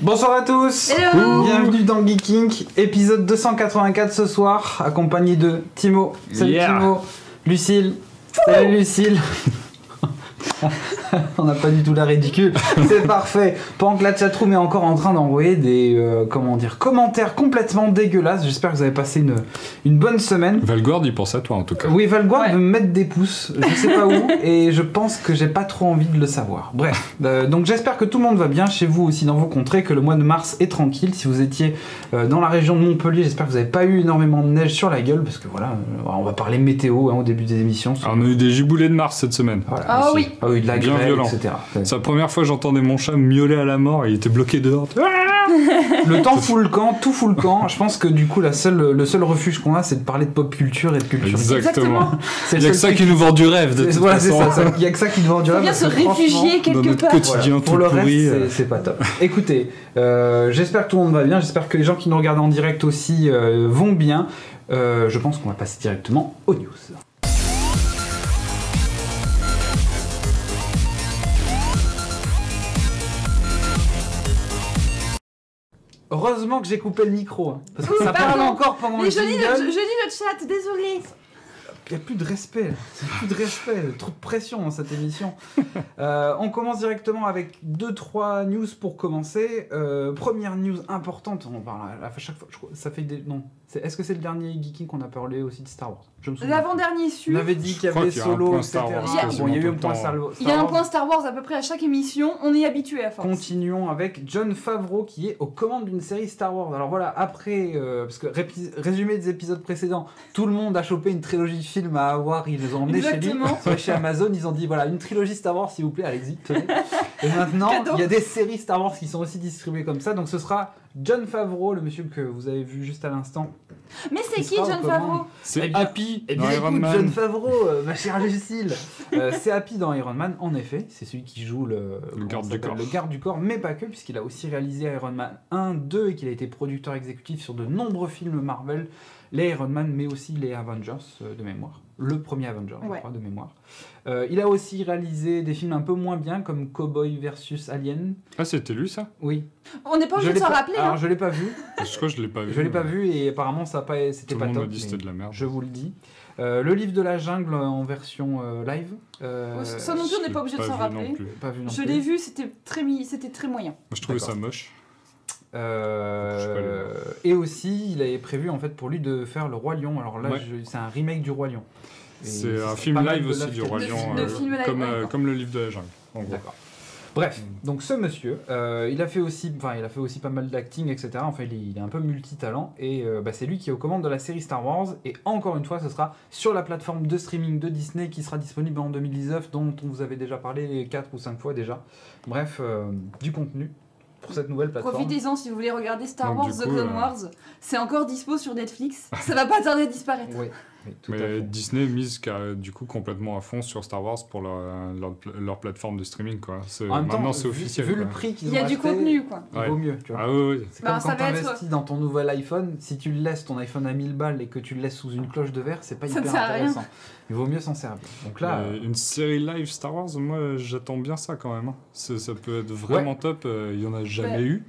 Bonsoir à tous. Hello. Bienvenue dans Geeking, épisode 284 ce soir, accompagné de Timo. Salut Timo. Lucille. Salut Lucille. On n'a pas du tout la ridicule, c'est parfait. Pendant que la chatroom est encore en train d'envoyer des commentaires complètement dégueulasses, j'espère que vous avez passé une bonne semaine. Valgord, il pense à toi en tout cas. Oui, Valgord veut me mettre des pouces, je sais pas où, et je pense que j'ai pas trop envie de le savoir. Bref, donc j'espère que tout le monde va bien chez vous aussi dans vos contrées, que le mois de mars est tranquille. Si vous étiez dans la région de Montpellier, j'espère que vous n'avez pas eu énormément de neige sur la gueule, parce que voilà, on va parler météo au début des émissions. Alors, on a eu des giboulées de mars cette semaine. Voilà, ah aussi. oui. Ah oui, de la grêle, violent. etc. C'est la première fois que j'entendais mon chat miauler à la mort et il était bloqué dehors. Le temps fout le camp, tout fout le camp. Je pense que du coup, le seul refuge qu'on a, c'est de parler de pop culture et de culture. Exactement. C'est Il n'y a que ça qui nous vend du rêve. De toute voilà, c'est façon. ça. Il n'y a que ça qui nous vend du rêve. Faut bien se parce que réfugier Dans quelque notre part. quotidien Pour tout le pourri. reste, c'est pas top. Écoutez, j'espère que tout le monde va bien. J'espère que les gens qui nous regardent en direct aussi vont bien. Je pense qu'on va passer directement aux news. Heureusement que j'ai coupé le micro, hein, parce que ça parle encore pendant Mais le je lis jingle. le chat, désolé. Il n'y a plus de respect, là. C'est plus de respect, trop de pression dans cette émission. On commence directement avec 2-3 news pour commencer. Première news importante, on parle à chaque fois, je crois, ça fait des... Non, est-ce que c'est le dernier Geeking qu'on a parlé aussi de Star Wars? Je me souviens. L'avant-dernier On sûr. avait dit qu'il y Je crois avait qu'il y a un Solo, point etc. Star Wars Bon, il y a eu un quasiment point tout le Star temps. Wars. Il y a un point Star Wars à peu près à chaque émission, on est habitué à force. Continuons avec Jon Favreau qui est aux commandes d'une série Star Wars. Alors voilà, après, parce que résumé des épisodes précédents, tout le monde a chopé une trilogie de films à avoir, ils les ont emmenés chez lui. Exactement. Chez Amazon, ils ont dit voilà, une trilogie Star Wars s'il vous plaît, allez-y, tenez. Et maintenant, Cadeau. il y a des séries Star Wars qui sont aussi distribuées comme ça. Donc ce sera Jon Favreau, le monsieur que vous avez vu juste à l'instant. Mais c'est Qui qui sera aux Jon commandes. Favreau? C'est Eh bien- Happy Eh dans bien Iron écoute, Man. Jon Favreau, ma chère Lucille, c'est Happy dans Iron Man, en effet. C'est celui qui joue le garde du corps. Le garde du corps, mais pas que, puisqu'il a aussi réalisé Iron Man 1, 2 et qu'il a été producteur exécutif sur de nombreux films Marvel, les Iron Man, mais aussi les Avengers de mémoire. Le premier Avenger, je Ouais. crois, de mémoire. Il a aussi réalisé des films un peu moins bien, comme Cowboy versus Alien. Ah, c'était lui ça? Oui. On n'est pas obligé Je de l'ai s'en pas- rappeler. Alors, Hein. je l'ai pas vu. Je crois que je l'ai pas vu. Je l'ai pas mais vu et apparemment ça a pas, c'était Tout pas le monde top. m'a dit que mais c'était de la merde. Je vous le dis. Le livre de la jungle en version live. Ça non plus, on n'est pas obligé de s'en Pas vu non rappeler. plus. Pas vu non Je plus. l'ai vu, c'était très moyen. Moi, je trouvais D'accord. ça moche. Et aussi, il avait prévu en fait pour lui de faire le Roi Lion. Alors là, Ouais. c'est un remake du Roi Lion. Et C'est ça un serait film pas mal live de aussi Love du Cat. Roi De Lion. fi- de film live, ouais. Comme le livre de la jungle. En gros. D'accord. Bref, donc ce monsieur, il a fait aussi pas mal d'acting, etc. Enfin, il est un peu multitalent et c'est lui qui est aux commandes de la série Star Wars. Et encore une fois, ce sera sur la plateforme de streaming de Disney qui sera disponible en 2019, dont on vous avait déjà parlé 4 ou 5 fois déjà. Bref, du contenu pour cette nouvelle plateforme. Profitez-en si vous voulez regarder Star Donc, Wars du The coup, Clone Wars. C'est encore dispo sur Netflix. Ça va pas tarder à disparaître. Oui, tout à Mais fait. Disney mise du coup complètement à fond sur Star Wars pour leur plateforme de streaming quoi. En même temps, Maintenant c'est vu- officiel. Vu quoi. le prix qu'ils Il ont y a du acheté, contenu, quoi. il Ouais. vaut mieux, tu vois. Ah oui, oui. C'est Bah, comme ça quand tu va être- investis dans ton nouvel iPhone, si tu le laisses ton iPhone à 1000 balles et que tu le laisses sous une cloche de verre, c'est pas Ça ne hyper sert à rien. intéressant. Il vaut mieux s'en servir. Donc là, Mais une série live Star Wars, moi j'attends bien ça quand même. Hein. Ça peut être vraiment top. Il y en a jamais Ouais. eu.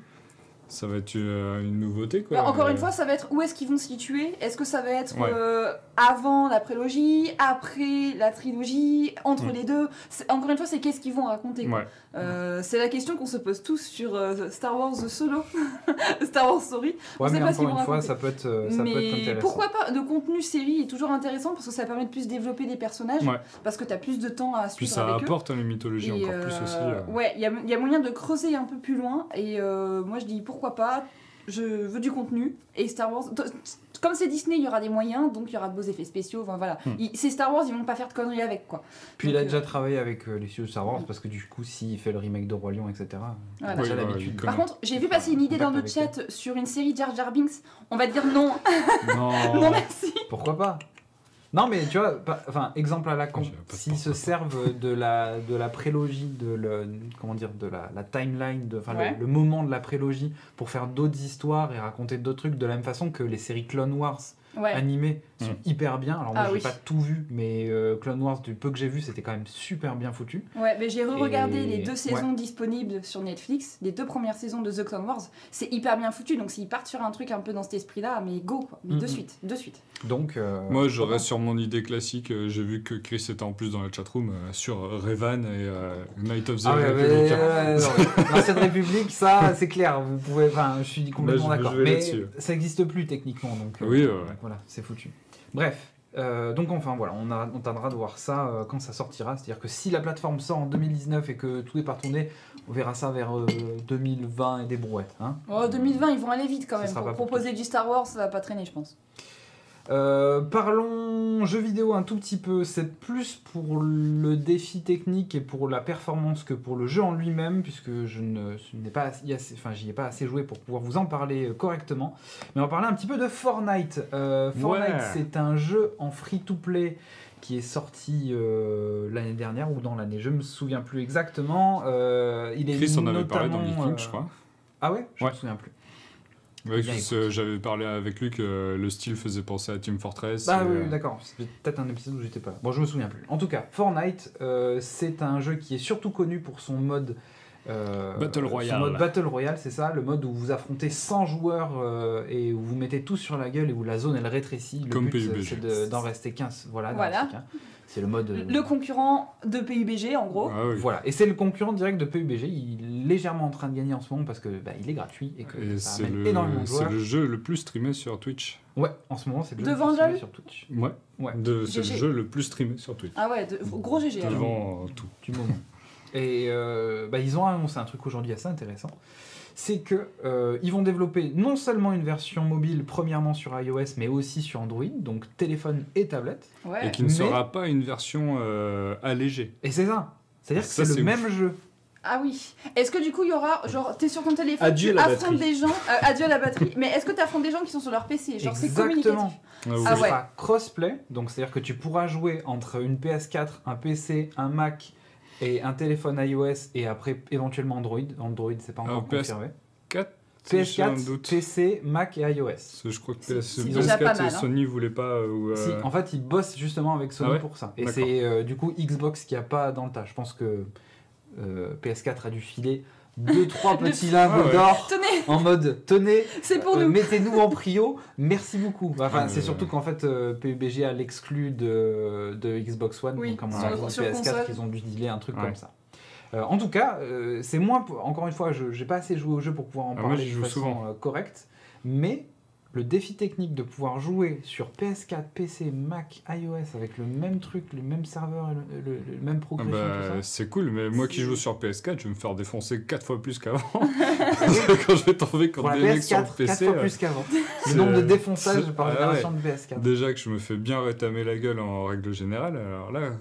Ça va être une nouveauté quoi. Bah, encore une fois, ça va être où est-ce qu'ils vont se situer. Est-ce que ça va être Ouais. avant la prélogie, après la trilogie, entre les deux. Encore une fois, c'est qu'est-ce qu'ils vont raconter. Quoi. Ouais. C'est la question qu'on se pose tous sur Star Wars Solo, Star Wars Story. ouais, sait mais pas ce qu'ils encore vont une fois, raconter. ça peut être Mais intéressant. pourquoi pas? De contenu série est toujours intéressant parce que ça permet de plus développer des personnages, Ouais. parce que tu as plus de temps à Puis suivre ça avec eux. apporte une mythologie Et, encore plus aussi. Ouais, il y a moyen de creuser un peu plus loin. Et moi, je dis pourquoi pas. Je veux du contenu. Et Star Wars, comme c'est Disney, il y aura des moyens, donc il y aura de beaux effets spéciaux. Enfin voilà, c'est Star Wars, ils vont pas faire de conneries avec quoi. Puis Donc, il a déjà travaillé avec les studios Star Wars parce que du coup, s'il fait le remake de Roi Lion, etc., il a Voilà. déjà Oui, ouais, l'habitude. il Par connaît. contre, j'ai vu passer une idée dans le Contact chat sur une série Jar Jar Binks. On va dire non, Non, non merci. pourquoi pas? Non, mais tu vois, enfin, exemple à la con, J'y vais pas s'ils se pourquoi servent de la prélogie, de la timeline, Ouais. le moment de la prélogie pour faire d'autres histoires et raconter d'autres trucs de la même façon que les séries Clone Wars animés sont hyper bien. Alors moi, j'ai oui. pas tout vu, mais Clone Wars, du peu que j'ai vu, c'était quand même super bien foutu. Ouais, mais j'ai re-regardé Et- les 2 saisons disponibles sur Netflix, les 2 premières saisons de The Clone Wars. C'est hyper bien foutu, donc s'ils partent sur un truc un peu dans cet esprit-là, mais go, quoi. Mais de suite. Donc, Moi, je reste sur mon idée classique. J'ai vu que Chris était en plus dans la chatroom sur Revan et Night of the Republic. L'ancienne République, ça, c'est clair. Vous pouvez, je suis complètement Moi, je d'accord. vais Mais là-dessus. ça n'existe plus techniquement, donc Oui, ouais. voilà, c'est foutu. Bref. Donc enfin voilà, on tardera de voir ça quand ça sortira. C'est-à-dire que si la plateforme sort en 2019 et que tout est par tourner, on verra ça vers 2020 et des brouettes. Hein. Oh, 2020, ils vont aller vite quand Ça même. sera Pour pas proposer du Star Wars, ça va pas traîner, je pense. Parlons jeux vidéo un tout petit peu. C'est plus pour le défi technique et pour la performance que pour le jeu en lui-même, puisque j'y ai pas assez joué pour pouvoir vous en parler correctement. Mais on va parler un petit peu de Fortnite. Fortnite, c'est un jeu en free-to-play qui est sorti l'année dernière ou dans l'année, je me souviens plus exactement. Il est Chris en avait parlé dans notamment, Geeking, je crois. Ah ouais, je me souviens plus. Ouais, Bien, j'avais parlé avec lui que le style faisait penser à Team Fortress. Ah oui, d'accord. C'est peut-être un épisode où j'étais pas là. Bon, je me souviens plus. En tout cas, Fortnite, c'est un jeu qui est surtout connu pour son mode Battle Royale. Son mode Battle Royale, c'est ça, le mode où vous affrontez 100 joueurs et où vous mettez tous sur la gueule et où la zone elle rétrécit. Le Comme but PUBG. c'est d'en rester 15. Voilà. C'est le mode. Le concurrent de PUBG, en gros. Ah oui. Voilà, et c'est le concurrent direct de PUBG. Il est légèrement en train de gagner en ce moment parce que il est gratuit et que Et ça c'est amène énormément de c'est joueurs. le jeu le plus streamé sur Twitch. Ouais, en ce moment c'est le jeu Devant le plus streamé LoL sur Twitch. Ouais. Ouais. C'est le GG. jeu le plus streamé sur Twitch. Ah ouais, gros GG. alors. Devant tout. Du moment. Et ils ont annoncé un truc aujourd'hui assez intéressant, c'est que ils vont développer non seulement une version mobile premièrement sur iOS, mais aussi sur Android, donc téléphone et tablette. Ouais. Et qui ne Mais- sera pas une version allégée. Et c'est ça. C'est-à-dire que Ça, c'est c'est le même jeu. Ah oui. Est-ce que du coup il y aura, genre, t'es sur ton téléphone, Adieu tu la affrontes batterie. des gens, adieu la batterie, mais est-ce que tu affrontes des gens qui sont sur leur PC? Genre c'est communicatif. Exactement. Ah oui. Ah Ce ouais. sera crossplay, donc c'est-à-dire que tu pourras jouer entre une PS4, un PC, un Mac et un téléphone iOS et après éventuellement Android. Android, c'est pas encore Alors, confirmé. 4 j'ai un PS4, doute. PC, Mac et iOS. Je crois que C'est déjà pas PS4 mal, et hein. Sony voulaient pas. Si, en fait, ils bossent justement avec Sony Ah ouais pour ça. Et D'accord. c'est du coup Xbox qui a pas dans le tas. Je pense que PS4 a dû filer 2-3 petits lingots Ah ouais. d'or Tenez, en mode tenez, c'est pour nous. mettez-nous en prio, merci beaucoup. Enfin, Ah, c'est surtout qu'en fait PUBG a l'exclu de Xbox One, Oui, donc à mon sur- avis sur PS4 console. ils ont dû dealer un truc Ouais. comme ça. En tout cas, c'est moins. Encore une fois, j'ai pas assez joué au jeu pour pouvoir en Ah, moi, parler j'y de joue façon souvent. correcte, mais le défi technique de pouvoir jouer sur PS4, PC, Mac, iOS avec le même truc, le même serveur, le même Ah progression, bah, tout ça. c'est cool, mais moi qui C'est- joue sur PS4, je vais me faire défoncer 4 fois plus qu'avant. Quand je vais tomber Pour contre la des mecs sur PS4, le 4 PC. fois plus qu'avant. Le c'est- nombre de défonçages c'est- par ah génération de PS4. Déjà que je me fais bien rétamer la gueule en règle générale, alors là.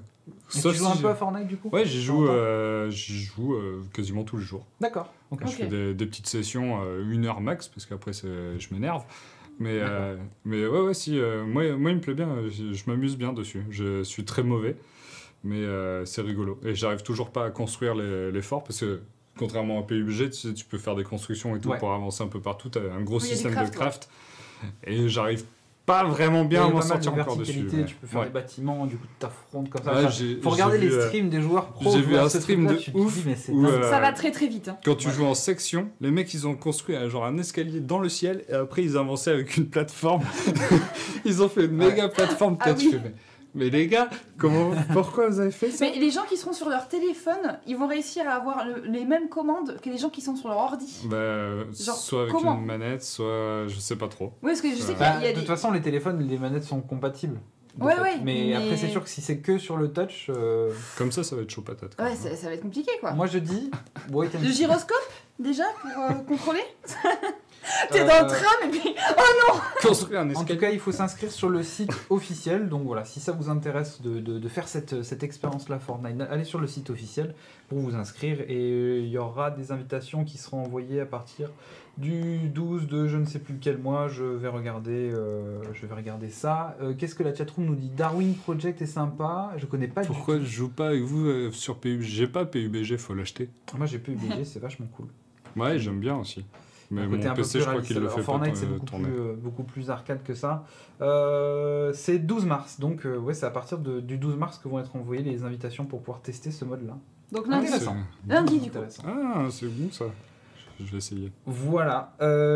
Et tu joues un peu à Fortnite du coup? Ouais, j'y joue, De j'y joue quasiment tous les jours. D'accord. Ok. Ok. Je fais des petites sessions, 1 heure max, parce qu'après je m'énerve. Mais ouais, si, moi il me plaît bien, je m'amuse bien dessus. Je suis très mauvais, mais c'est rigolo. Et j'arrive toujours pas à construire les forts, parce que contrairement à PUBG, tu sais, tu peux faire des constructions et tout Ouais. pour avancer un peu partout. Tu as un gros Oui, il y a du système craft, de craft. Et j'arrive pas vraiment bien Il y à a m'en pas mal de sortir encore dessus. verticalité, mais- tu peux faire ouais. des bâtiments, du coup tu t'affrontes comme ça. Ouais, Enfin, j'ai- faut regarder j'ai les vu, streams des joueurs pros. j'ai vu voir un ce stream truc-là, de tu te ouf dis, mais c'est où, dingue. Ça va très très vite. Hein. Quand tu Ouais. joues en section, les mecs ils ont construit genre un escalier dans le ciel et après ils avançaient avec une plateforme. Ils ont fait une méga plateforme. Ah Tu oui. fais, mais les gars, pourquoi vous avez fait ça? Mais les gens qui seront sur leur téléphone, ils vont réussir à avoir les mêmes commandes que les gens qui sont sur leur ordi. Bah, Genre, soit avec comment une manette, soit je sais pas trop. Oui, parce que je sais qu'il y Bah, a, il y a de des... toute façon, les téléphones, les manettes sont compatibles. de Ouais, fait. ouais, Mais mais- après, c'est sûr que si c'est que sur le touch, Comme ça va être chaud patate. quoi. Ouais, ça va être compliqué quoi. moi je dis. wait and Le see. gyroscope, déjà, pour contrôler T'es Euh, dans le tram et puis... Construire un En tout escalier. cas, il faut s'inscrire sur le site officiel. Donc voilà, si ça vous intéresse de faire cette expérience-là Fortnite, allez sur le site officiel pour vous inscrire. Et il y aura des invitations qui seront envoyées à partir du 12 de je ne sais plus quel mois. Je vais regarder ça. Qu'est-ce que la chatroom nous dit? Darwin Project est sympa. Je connais pas Pourquoi du je joue pas avec vous sur PUBG? J'ai pas PUBG, faut l'acheter. tout. Moi j'ai PUBG, c'est vachement cool. Ouais, j'aime bien aussi. Mais un côté mon un peu PC, plus je crois qu'il le réaliste. fait Alors, Fortnite, pas c'est tourner. beaucoup plus arcade que ça. C'est 12 mars, donc ouais, c'est à partir du 12 mars que vont être envoyées les invitations pour pouvoir tester ce mode-là. Donc Ah, lundi, Intéressant. lundi du coup. Intéressant. Ah, c'est bon ça. Je vais essayer. Voilà.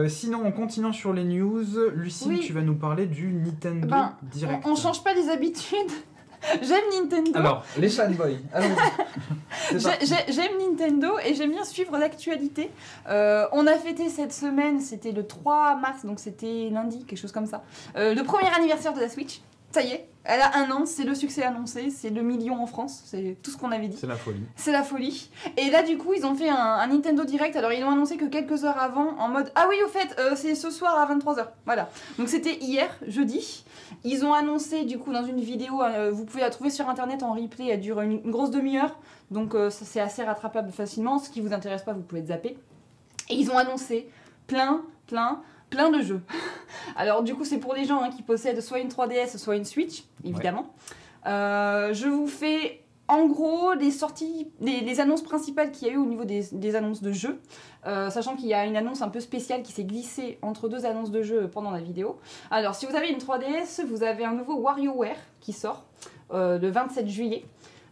Sinon, en continuant sur les news, Lucille, Oui. tu vas nous parler du Nintendo Ben, Direct. on change pas les habitudes. J'aime Nintendo. Alors, les fanboys, allons-y. C'est parti. J'aime Nintendo et j'aime bien suivre l'actualité. On a fêté cette semaine, c'était le 3 mars, donc c'était lundi, quelque chose comme ça. Le premier anniversaire de la Switch. Ça y est, elle a 1 an, c'est le succès annoncé, c'est le million en France, c'est tout ce qu'on avait dit. C'est la folie. C'est la folie. Et là, du coup, ils ont fait un Nintendo Direct. Alors, ils l'ont annoncé que quelques heures avant, en mode ah oui, au fait, c'est ce soir à 23h. Voilà. Donc, c'était hier, jeudi. Ils ont annoncé, du coup, dans une vidéo, vous pouvez la trouver sur internet en replay, elle dure une grosse demi-heure. Donc, ça, c'est assez rattrapable facilement. Ce qui vous intéresse pas, vous pouvez le zapper. Et ils ont annoncé plein de jeux. Alors, du coup, c'est pour les gens qui possèdent soit une 3DS, soit une Switch, évidemment. Je vous fais en gros les sorties, les annonces principales qu'il y a eu au niveau des annonces de jeux, sachant qu'il y a une annonce un peu spéciale qui s'est glissée entre 2 annonces de jeux pendant la vidéo. Alors, si vous avez une 3DS, vous avez un nouveau WarioWare qui sort le 27 juillet.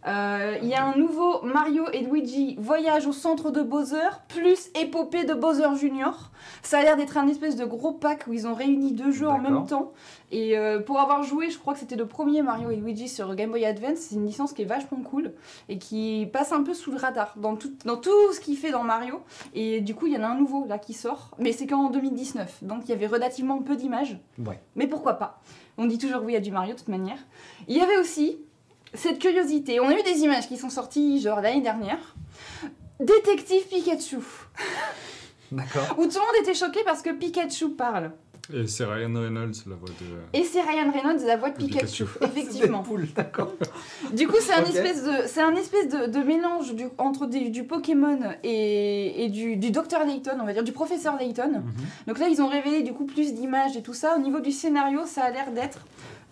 Il y a un nouveau Mario et Luigi Voyage au centre de Bowser plus épopée de Bowser Junior. Ça a l'air d'être un espèce de gros pack où ils ont réuni 2 jeux en même temps. Et pour avoir joué, je crois que c'était le premier Mario et Luigi sur Game Boy Advance. C'est une licence qui est vachement cool et qui passe un peu sous le radar dans tout ce qu'il fait dans Mario. Et du coup, il y en a un nouveau là qui sort, mais c'est qu'en 2019. Donc il y avait relativement peu d'images. Ouais. Mais pourquoi pas? On dit toujours oui à du Mario de toute manière. Il y avait aussi cette curiosité. On a eu des images qui sont sorties genre l'année dernière. Détective Pikachu. D'accord. Où tout le monde était choqué parce que Pikachu parle. Et c'est Ryan Reynolds, la voix de... Et c'est Ryan Reynolds, la voix de Pikachu, effectivement. C'est Deadpool, d'accord. Du coup, c'est un Ok. espèce de mélange entre du Pokémon et du Dr Layton, on va dire, du professeur Layton. Donc là, ils ont révélé du coup plus d'images et tout ça. Au niveau du scénario, ça a l'air d'être...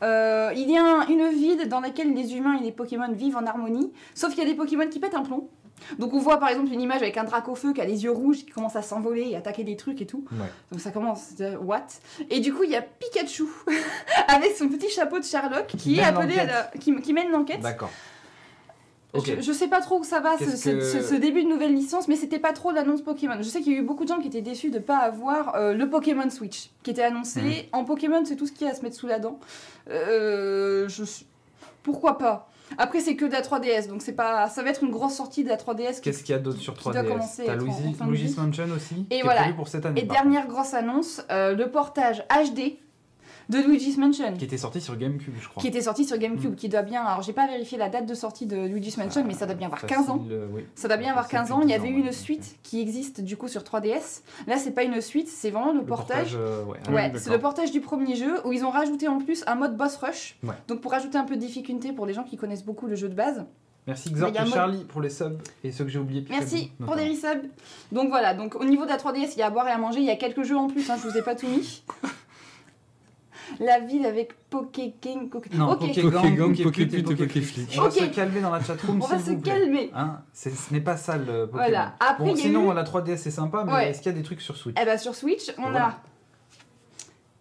il y a une ville dans laquelle les humains et les Pokémon vivent en harmonie, sauf qu'il y a des Pokémon qui pètent un plomb. Donc on voit par exemple une image avec un Dracofeu qui a les yeux rouges, qui commence à s'envoler et attaquer des trucs et tout. Ouais. Donc ça commence, what? Et du coup il y a Pikachu avec son petit chapeau de Sherlock qui est mène appelé l'enquête. qui mène l'enquête. D'accord. Ok. Je sais pas trop où ça va Qu'est-ce que- ce début de nouvelle licence, mais c'était pas trop l'annonce Pokémon. Je sais qu'il y a eu beaucoup de gens qui étaient déçus de pas avoir le Pokémon Switch qui était annoncé. En Pokémon, c'est tout ce qu'il y a à se mettre sous la dent. Pourquoi pas? Après, c'est que de la 3DS, donc c'est pas, ça va être une grosse sortie de la 3DS. Qu'est-ce qu'il y a d'autre sur qui doit 3DS? commencer à T'as être en Luigi- fin de Luigi's vie. Mansion aussi, Et qui voilà. est prévu pour cette année. Et par contre. dernière grosse annonce, le portage HD de Luigi's Mansion. Qui était sorti sur GameCube, je crois. Qui était sorti sur GameCube, qui doit bien... Alors, j'ai pas vérifié la date de sortie de Luigi's Mansion, mais ça doit bien avoir 15 ans. Oui. Ça doit bien avoir Facile, 15 ans. plus Il y de avait 10 eu ans, une ouais. suite qui existe du coup sur 3DS. Là, c'est pas une suite, c'est vraiment le portage. Ouais. Oui, Ouais, d'accord. c'est le portage du premier jeu où ils ont rajouté en plus un mode boss rush. Ouais. Donc pour rajouter un peu de difficulté pour les gens qui connaissent beaucoup le jeu de base. Merci Xork Il y a un et mode- Charlie pour les subs et ceux que j'ai oubliés. depuis Merci le début, pour des notamment. resubs. Donc voilà, donc au niveau de la 3DS, il y a à boire et à manger. Il y a quelques jeux en plus, je vous ai pas tout mis. La ville avec Pokéking. Non, Ok. Pokégang, Pokégang, Poképute et Poképute et Pokéflic. Pokéflic. On va Ok. se calmer dans la chatroom, On va s'il se vous plaît. calmer. Hein, ce n'est pas ça le Pokémon. Voilà. Après, Bon, il y a sinon, eu... la 3DS c'est sympa, mais Ouais. est-ce qu'il y a des trucs sur Switch? Eh ben sur Switch, on Voilà. a...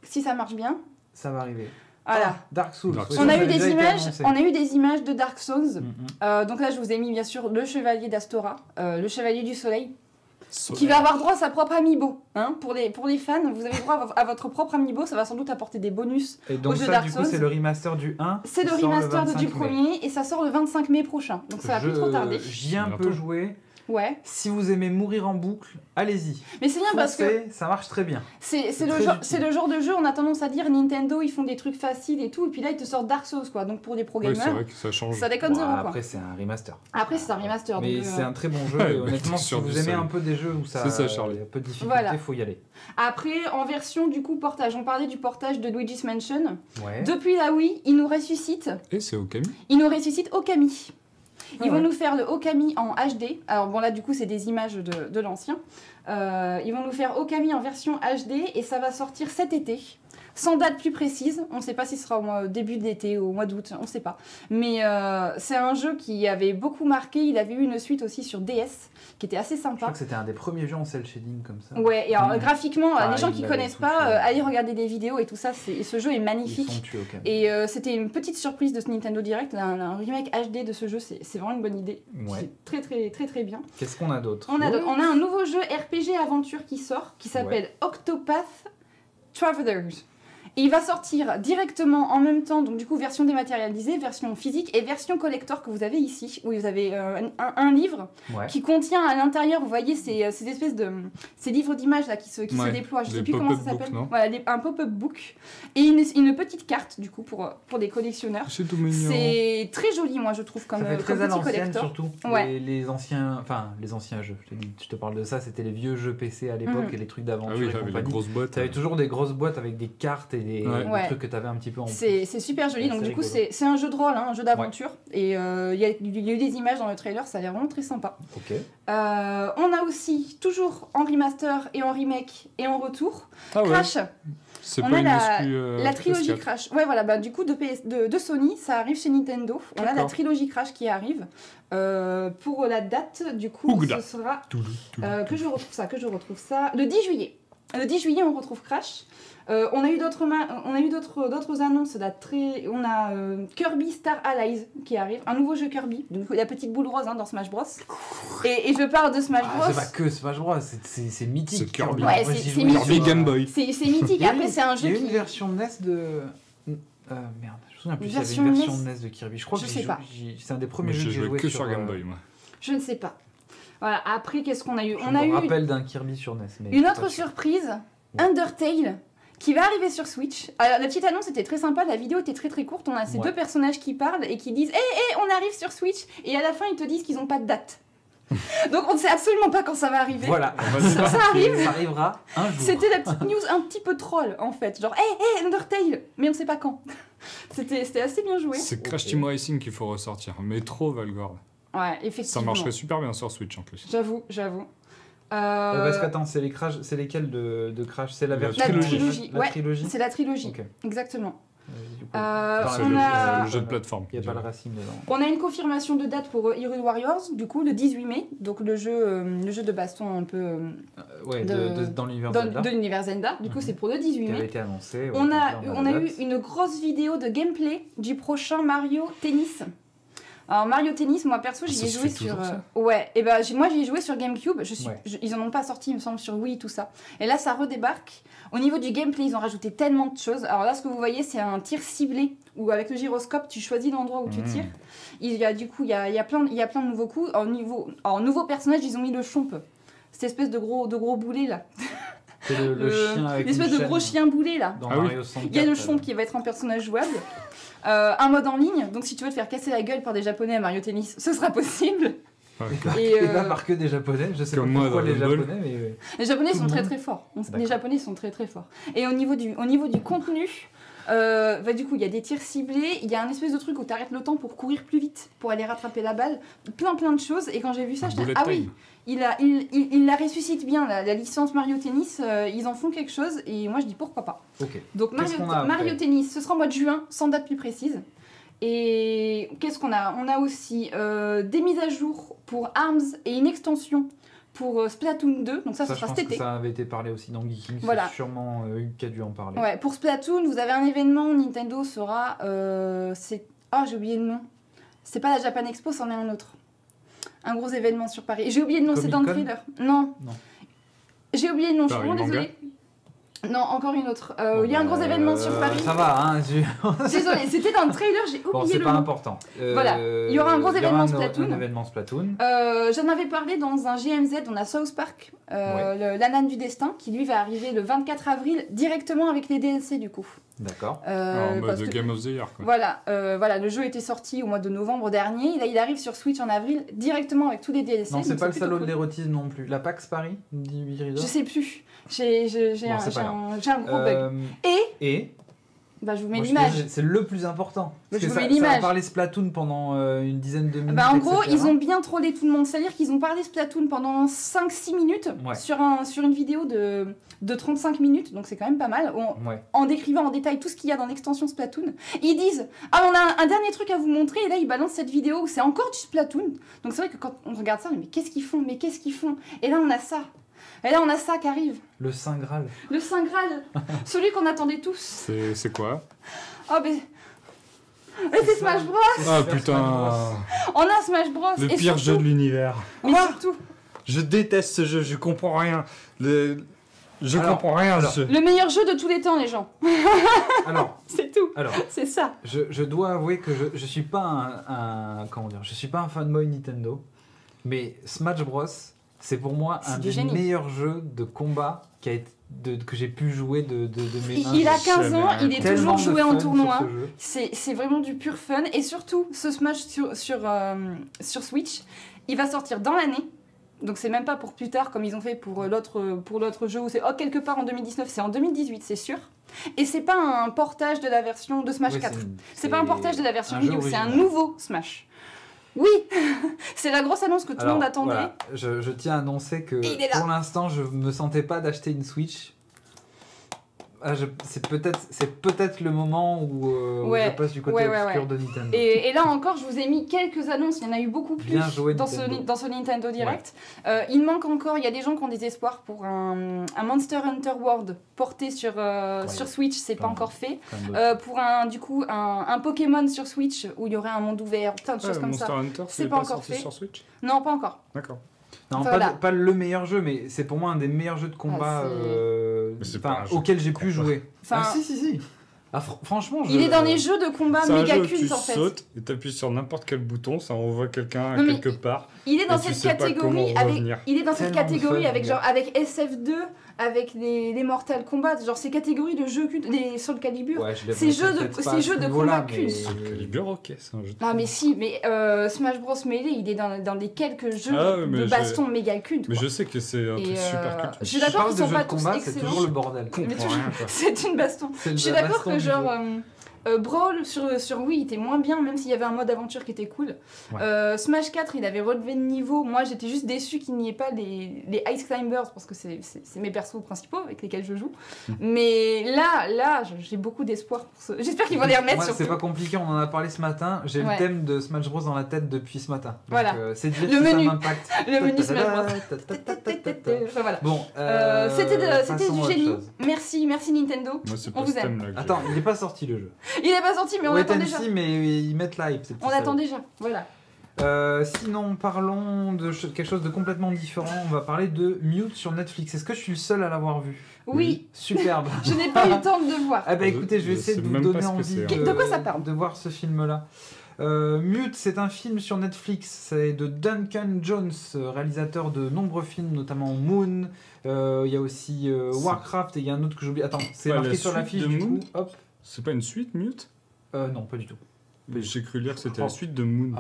Si ça marche bien. Ça va arriver. Voilà. Ah, Dark Souls. Dark oui, Souls. On ça a eu avait des déjà été images, annoncé. on a eu des images de Dark Souls. Mhm. Donc là, je vous ai mis bien sûr le Chevalier d'Astora, le Chevalier du Soleil, Soleil. qui va avoir droit à sa propre amiibo. Hein, pour les fans, vous avez droit à votre propre amiibo, ça va sans doute apporter des bonus. Et donc au jeu ça, Dark du coup, Souls. c'est le remaster du 1. C'est qui le sort remaster 25 du mai. premier et ça sort le 25 mai prochain. Donc ça va plus trop tarder. J'y ai un Bientôt. peu joué. Ouais. Si vous aimez mourir en boucle, allez-y. Mais c'est bien parce que Foncez, ça marche très bien. c'est c'est le, très genre- utile. c'est le genre de jeu, on a tendance à dire Nintendo, ils font des trucs faciles et tout, et puis là ils te sortent Dark Souls quoi. Donc pour des pro Oui, c'est gamers, vrai que ça change. ça déconne Bon, zéro quoi. après, c'est un remaster. Après c'est un remaster. Mais donc, c'est un très bon jeu. Ouais, et honnêtement, mais si sur vous du aimez sol. un peu des jeux où ça, C'est ça, Charlie. il y a un peu de difficulté, Voilà. faut y aller. Après, en version du coup portage, on parlait du portage de Luigi's Mansion. Ouais. Depuis la Wii, ils nous ressuscitent. Et c'est Okami. Ils nous ressuscitent Okami. Ils Ah vont ouais. nous faire le Okami en HD. Alors bon là du coup c'est des images de l'ancien. Ils vont nous faire Okami en version HD et ça va sortir cet été. sans date plus précise. On ne sait pas si ce sera au début de l'été ou au mois d'août, on ne sait pas. Mais c'est un jeu qui avait beaucoup marqué. Il avait eu une suite aussi sur DS qui était assez Je sympa. crois que c'était un des premiers jeux en cel shading comme ça. Ouais, et alors graphiquement, les gens il qui l'avait connaissent tout pas, fait. allez regarder des vidéos et tout ça. Ce jeu est Ils magnifique. sont tués au calme. Et c'était une petite surprise de ce Nintendo Direct, un remake HD de ce jeu, c'est vraiment une bonne idée. Ouais. C'est très très très très bien. Qu'est-ce qu'on a d'autre? On a un nouveau jeu RPG aventure qui sort, qui s'appelle Octopath Travelers. Et il va sortir directement en même temps, donc du coup version dématérialisée, version physique et version collector que vous avez ici, où vous avez un livre Ouais. qui contient à l'intérieur, vous voyez ces espèces de ces livres d'images là qui se déploient, je sais des plus comment ça pop-up s'appelle. book, non Voilà, un pop-up book et une petite carte du coup pour des collectionneurs. C'est tout mignon. C'est très joli, moi je trouve comme Ça fait comme très à petit l'ancienne collector. surtout. Ouais. Les anciens jeux. Je te parle de ça, c'était les vieux jeux PC à l'époque et les trucs d'aventure Ah oui, et j'avais la compagnie. grosse boîte. T'avais toujours des grosses boîtes avec des cartes et des Ouais. trucs que t'avais un petit peu en plus. C'est super joli, Ouais, donc c'est du coup rigolo. c'est un jeu de rôle, hein, un jeu d'aventure. Et il y a eu des images dans le trailer, ça a l'air vraiment très sympa. Ok. On a aussi, toujours en remaster et en remake et en retour, Ah ouais, Crash. c'est On pas a une exclu. la trilogie PS4. Crash. Ouais, voilà, bah, du coup de Sony, ça arrive chez Nintendo. On a la D'accord. trilogie Crash qui arrive. Pour la date, du coup, Ougda. ce sera Toulou, toulou. que je retrouve ça. Le 10 juillet. Le 10 juillet, on retrouve Crash. On a eu d'autres annonces. On a Kirby Star Allies qui arrive. Un nouveau jeu Kirby. Donc, la petite boule rose dans Smash Bros. Et je parle de Smash Bros. C'est pas que Smash Bros, c'est mythique. C'est Kirby. Ouais, Moi, c'est- j'y c'est jouais mythique. sur, Kirby Game Boy. C'est mythique. Après, c'est un jeu Il y a eu qui... une version NES de. Merde, je me souviens plus. Une Il y avait version une version NES NES de Kirby. Je crois Je que sais pas. c'est un des premiers Moi, jeux j'ai que j'ai joué joué que sur Game Boy, moi. Je ne sais pas. Voilà. Après, qu'est-ce qu'on a eu? Je On a me eu rappelle d'un Kirby sur NES. Mais une je suis autre pas sûr. surprise. Undertale. Qui va arriver sur Switch. Alors, la petite annonce était très sympa, la vidéo était très très courte. On a ces Ouais. deux personnages qui parlent et qui disent on arrive sur Switch. Et à la fin, ils te disent qu'ils n'ont pas de date. Donc, on ne sait absolument pas quand ça va arriver. Voilà. On va Ça arrive. Ça arrivera un jour. C'était la petite news un petit peu troll en fait. Genre, Undertale. Mais on ne sait pas quand. C'était assez bien joué. C'est Crash Ok. Team Racing qu'il faut ressortir. Mais trop Valgore. Ouais, effectivement. Ça marcherait super bien sur Switch en plus. J'avoue. Parce qu'attends, c'est lesquels de Crash? C'est la La version. trilogie. La Ouais. trilogie. C'est la trilogie. Ok. Exactement. Du coup, C'est on a- le jeu de plateforme. Il n'y a pas le Racing dedans. On a une confirmation de date pour Hyrule Warriors, du coup le 18 mai, donc le jeu de baston un peu Ouais, dans l'univers dans- Zelda. de l'univers Zelda, du coup c'est pour le 18 Qui avait mai. été annoncé. ouais, On a donc là, on la a eu date. une grosse vidéo de gameplay du prochain Mario Tennis. Alors Mario Tennis, moi perso, j'y Ça ai se joué fait sur toujours, ça ouais, et ben moi j'y ai joué sur GameCube, Ouais. ils en ont pas sorti il me semble sur Wii tout ça. Et là ça redébarque. Au niveau du gameplay, ils ont rajouté tellement de choses. Alors là ce que vous voyez, c'est un tir ciblé où avec le gyroscope, tu choisis l'endroit où tu tires. Il y a du coup il y a plein de nouveaux coups. En nouveau personnage, ils ont mis le chomp. Cette espèce de gros boulet là. C'est le chien avec L'espèce une de gros chaîne chien boulet là. dans Ah oui. Mario 64. Il y a le chomp qui va être un personnage jouable. Un mode en ligne, donc si tu veux te faire casser la gueule par des japonais à Mario Tennis, ce sera possible. Ok. Et, Et pas par que des japonais, je sais Comme pas moi pourquoi dans les Dragon Ball. japonais, mais. les japonais Tout sont le très monde. très forts. Les D'accord. japonais sont très très forts. Et au niveau du contenu, du coup il y a des tirs ciblés, il y a un espèce de truc où tu arrêtes le temps pour courir plus vite, pour aller rattraper la balle, plein de choses. Et quand j'ai vu ça, je Bullet disais ah oui, time. il la ressuscite bien la licence Mario Tennis, ils en font quelque chose et moi je dis pourquoi pas. Ok. Donc Qu'est-ce qu'on a après Mario Tennis, ce sera au mois de juin, sans date plus précise. Et qu'est-ce qu'on a? On a aussi des mises à jour pour ARMS et une extension pour Splatoon 2. Donc ça, ce je sera pense cet que été. ça avait été parlé aussi dans Geeking. Voilà. C'est sûrement Hugues qui a dû en parler. Ouais, pour Splatoon, vous avez un événement, Nintendo sera... j'ai oublié le nom. C'est pas la Japan Expo, c'en est un autre. Un gros événement sur Paris. J'ai oublié le nom, c'est dans le Comic-Con trailer. Non. Non. J'ai oublié le nom, je suis Paris vraiment Manga. désolée. Non, encore une autre. Il y a un gros événement sur Paris. Ça va, hein. Désolée, c'était dans le trailer, j'ai oublié Bon, c'est le pas nom. important. Voilà. Il y aura un gros événement Splatoon. Un événement Splatoon. J'en avais parlé dans un GMZ, on a South Park, l'Anane du Destin, qui lui va arriver le 24 avril directement avec les DLC du coup. D'accord. En Parce mode que- Game of the Year, quoi. Voilà, le jeu était sorti au mois de novembre dernier, là il arrive sur Switch en avril directement avec tous les DLC. Non, c'est donc pas le plutôt salon de cool. l'érotisme non plus. La PAX Paris, dit Virida. Je sais plus, j'ai Bon, c'est pas grave. un gros bug. Et Et Bah, je vous mets Moi, je l'image. dirais, c'est le plus important. Mais Parce je que vous mets ça a l'image. parlé Splatoon pendant une dizaine de minutes. Bah, en gros, etc. ils ont bien trollé tout le monde. C'est-à-dire qu'ils ont parlé Splatoon pendant 5-6 minutes Ouais. sur une vidéo de 35 minutes, donc c'est quand même pas mal, Ouais. en décrivant en détail tout ce qu'il y a dans l'extension Splatoon. Ils disent « Ah, on a un dernier truc à vous montrer », et là, ils balancent cette vidéo où c'est encore du Splatoon. Donc c'est vrai que quand on regarde ça, on dit « Mais qu'est-ce qu'ils font ? Mais qu'est-ce qu'ils font ?» Et là, on a ça. Et là, on a ça qui arrive. Le Saint Graal. Le Saint Graal. Celui qu'on attendait tous. C'est quoi? Oh, mais... Et c'est Smash Bros. Ah Super putain, Smash On a Smash Bros. le et pire jeu surtout- de l'univers. Mais surtout, Je déteste ce jeu, je comprends rien. Je Alors, comprends rien à ce jeu. le meilleur jeu de tous les temps, les gens. Alors, C'est tout. alors C'est ça. je dois avouer que je suis pas comment dire, je suis pas un fanboy Nintendo, mais Smash Bros, c'est pour moi C'est un du des génie. meilleurs jeux de combat que j'ai pu jouer de mes mains. Il a j'ai 15 ans, jamais il est Tellement toujours de joué en fun tournoi. sur ce jeu. C'est vraiment du pur fun. Et surtout, ce Smash sur Switch, il va sortir dans l'année. Donc c'est même pas pour plus tard comme ils ont fait pour l'autre jeu où c'est quelque part en 2019, c'est en 2018, c'est sûr. Et c'est pas un portage de la version de Smash Ouais, 4. C'est pas un portage de la version un Wii jeu U, c'est un original. nouveau Smash. Oui, c'est la grosse annonce que tout le Alors, monde attendait. voilà, je tiens à annoncer que Et il est là. pour l'instant, je me sentais pas d'acheter une Switch. C'est peut-être le moment où Ouais, je passe du côté ouais, obscur ouais. de Nintendo. Et là encore, je vous ai mis quelques annonces, il y en a eu beaucoup plus Bien joué, dans Nintendo. ce Nintendo Direct. Il manque encore, il y a des gens qui ont des espoirs pour un Monster Hunter World porté sur Switch, c'est pas Enfin, encore fait. Quand même. Pour un Pokémon sur Switch où il y aurait un monde ouvert, plein de choses comme Monster ça. Hunter, C'est c'est pas pas encore sorti fait. sur Switch? Non, pas encore. D'accord. Non, Voilà. pas le meilleur jeu, mais c'est pour moi un des meilleurs jeux de combat Mais c'est pas un jeu auquel de j'ai pu combat. jouer. Enfin, Si. Ah, franchement, il est dans les jeux de combat C'est un méga jeu où tu cultes en fait. sautes et t'appuies sur n'importe quel bouton, ça envoie quelqu'un Non, mais quelque part. Il est dans Et tu cette sais pas comment catégorie avec revenir. il est dans cette Tellement de catégorie fun, avec les gars. genre avec SF2, avec les Mortal Kombat, genre ces catégories de jeux cultes, les Soul Calibur. Ouais, je les Ces mettrais jeux de- peut-être ces pas à jeux ce de niveau-là, combat mais- cultes. Soul Calibur, ok, c'est un jeu de Ah mais si, mais Smash Bros Melee, il est dans les quelques jeux Ah ouais, mais de je- baston méga cultes. Mais quoi. je sais que c'est un Et, truc super culte. je suis Je d'accord parle qu'ils de sont jeux pas de tous combat, c'est excellents. toujours le bordel. Je comprends Mais toujours- rien, quoi. C'est une baston. C'est le Je suis d'accord baston que du genre jeu. Brawl sur Wii était moins bien, même s'il y avait un mode aventure qui était cool. Ouais. Smash 4, il avait relevé de niveau. Moi, j'étais juste déçue qu'il n'y ait pas les Ice Climbers, parce que c'est mes persos principaux avec lesquels je joue. Mais là, j'ai beaucoup d'espoir pour ce. J'espère qu'ils vont les remettre Moi, sur c'est pas compliqué, on en a parlé ce matin. J'ai Ouais. le thème de Smash Bros dans la tête depuis ce matin. Donc, Voilà. c'est dire Le si menu. ça m'impacte. le menu Smash Bros. Enfin, Voilà. Bon, C'était passons du à autre génie. chose. Merci Nintendo. Moi, c'est On pas vous ce aime. thème-là que Attends, il est pas sorti le jeu. Il est pas sorti, mais on Wait attend and déjà. see, mais ils mettent l'hype. ces petits On attend salauds. déjà. Voilà. Sinon, parlons de quelque chose de complètement différent. On va parler de Mute sur Netflix. Est-ce que je suis le seul à l'avoir vu? Oui. Superbe. Je n'ai pas eu le temps de le voir. Ah bah écoutez, je vais Je essayer sais de vous même pas donner ce que envie c'est, De quoi ça parle de voir ce film-là. Mute, c'est un film sur Netflix, c'est de Duncan Jones, réalisateur de nombreux films, notamment Moon. Il y a aussi Warcraft et il y a un autre que j'oublie. Attends, c'est Ouais, marqué la sur suite l'affiche de du Moon. coup. Hop. C'est pas une suite, Mute? Non, pas du tout. J'ai cru lire que c'était Oh. la suite de Moon.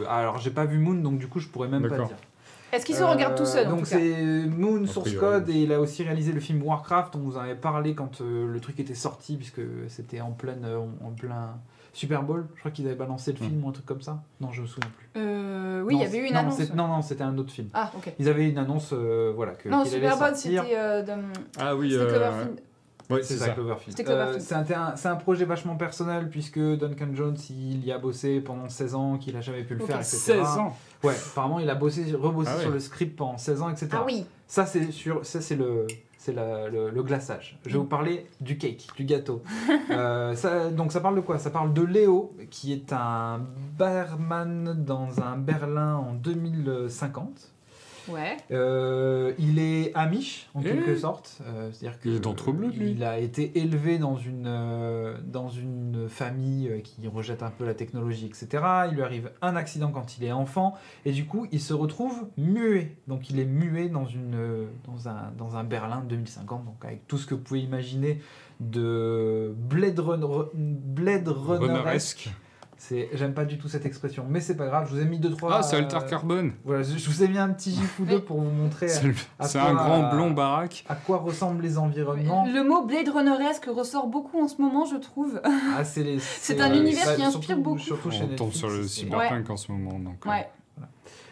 Alors, j'ai pas vu Moon, donc du coup, je pourrais même pas D'accord. dire. Est-ce qu'il se regarde tout seul en Donc tout cas c'est Moon A Source priori. Code et il a aussi réalisé le film Warcraft. On vous en avait parlé quand le truc était sorti puisque c'était en plein Super Bowl. Je crois qu'ils avaient balancé le film ou un truc comme ça. Non, je me souviens plus. Oui, il y Non, avait eu une non, annonce. Non, c'était un autre film. Ah, ok. Ils avaient une annonce, voilà, que Non, qu'il allait Super Bowl, sortir. c'était Ah oui, c'était Cloverfield. ouais, C'est c'est ça, ça. Cloverfield. C'était Cloverfield. C'est un projet vachement personnel puisque Duncan Jones, il y a bossé pendant 16 ans, qu'il a jamais pu le Ok. faire, etc. 16 ans. Ouais, apparemment il a rebossé Ah ouais. sur le script pendant 16 ans, etc. Ah oui. Ça c'est le glaçage. Je vais vous parler du cake, du gâteau. Donc ça parle de quoi? Ça parle de Léo, qui est un barman dans un Berlin en 2050. Ouais. Il est amish en Eh. quelque sorte, c'est-à-dire que Il est d'Entrebleu, lui. il a été élevé dans une famille qui rejette un peu la technologie, etc. Il lui arrive un accident quand il est enfant et du coup il se retrouve muet. Donc il est muet dans un Berlin de 2050, donc avec tout ce que vous pouvez imaginer de Blade Runner-esque. J'aime pas du tout cette expression, mais c'est pas grave, je vous ai mis 2-3... Ah, c'est Alter Carbone. Voilà, je vous ai mis un petit gif ou deux pour vous montrer C'est un grand blond baraque. à quoi ressemblent les environnements. Le mot Blade Runneresque ressort beaucoup en ce moment, je trouve. Ah, C'est un univers qui inspire beaucoup. Surtout chez On tombe Netflix, sur le c'est- cyberpunk en ce moment. Donc, Ouais.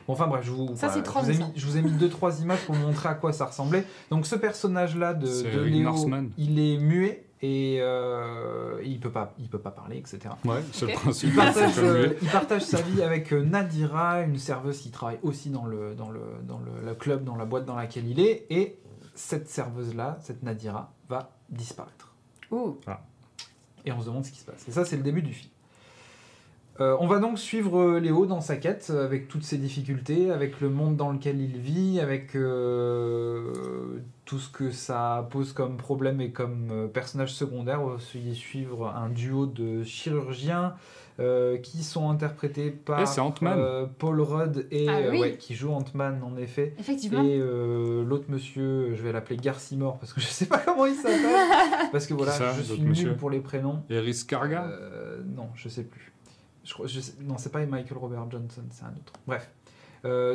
Bon, enfin bref, Ça, c'est trop je vous ai ça. mis, je vous ai mis 2-3 images pour vous montrer à quoi ça ressemblait. Donc ce personnage-là C'est de Rick Léo, Northman. il est muet et il peut pas parler, etc. Ouais, c'est Ok. le principe. Il partage, C'est comme lui. il partage sa vie avec Nadira, une serveuse qui travaille aussi dans le club, dans la boîte dans laquelle il est. Et cette serveuse-là, cette Nadira, va disparaître. Ouh. Et on se demande ce qui se passe. Et ça, c'est le début du film. On va donc suivre Léo dans sa quête, avec toutes ses difficultés, avec le monde dans lequel il vit, avec tout ce que ça pose comme problème et comme personnage secondaire. On va aussi suivre un duo de chirurgiens qui sont interprétés par c'est Ant-Man. Paul Rudd, et, Ah oui. ouais, qui joue Ant-Man en effet. Effectivement. Et l'autre monsieur, je vais l'appeler Garcimore parce que je sais pas comment il s'appelle. Parce que voilà, Qui ça, je suis l'autre nul monsieur pour les prénoms. Eris Karga. Non, je sais plus. Non, c'est pas Michael Robert Johnson, c'est un autre. Bref.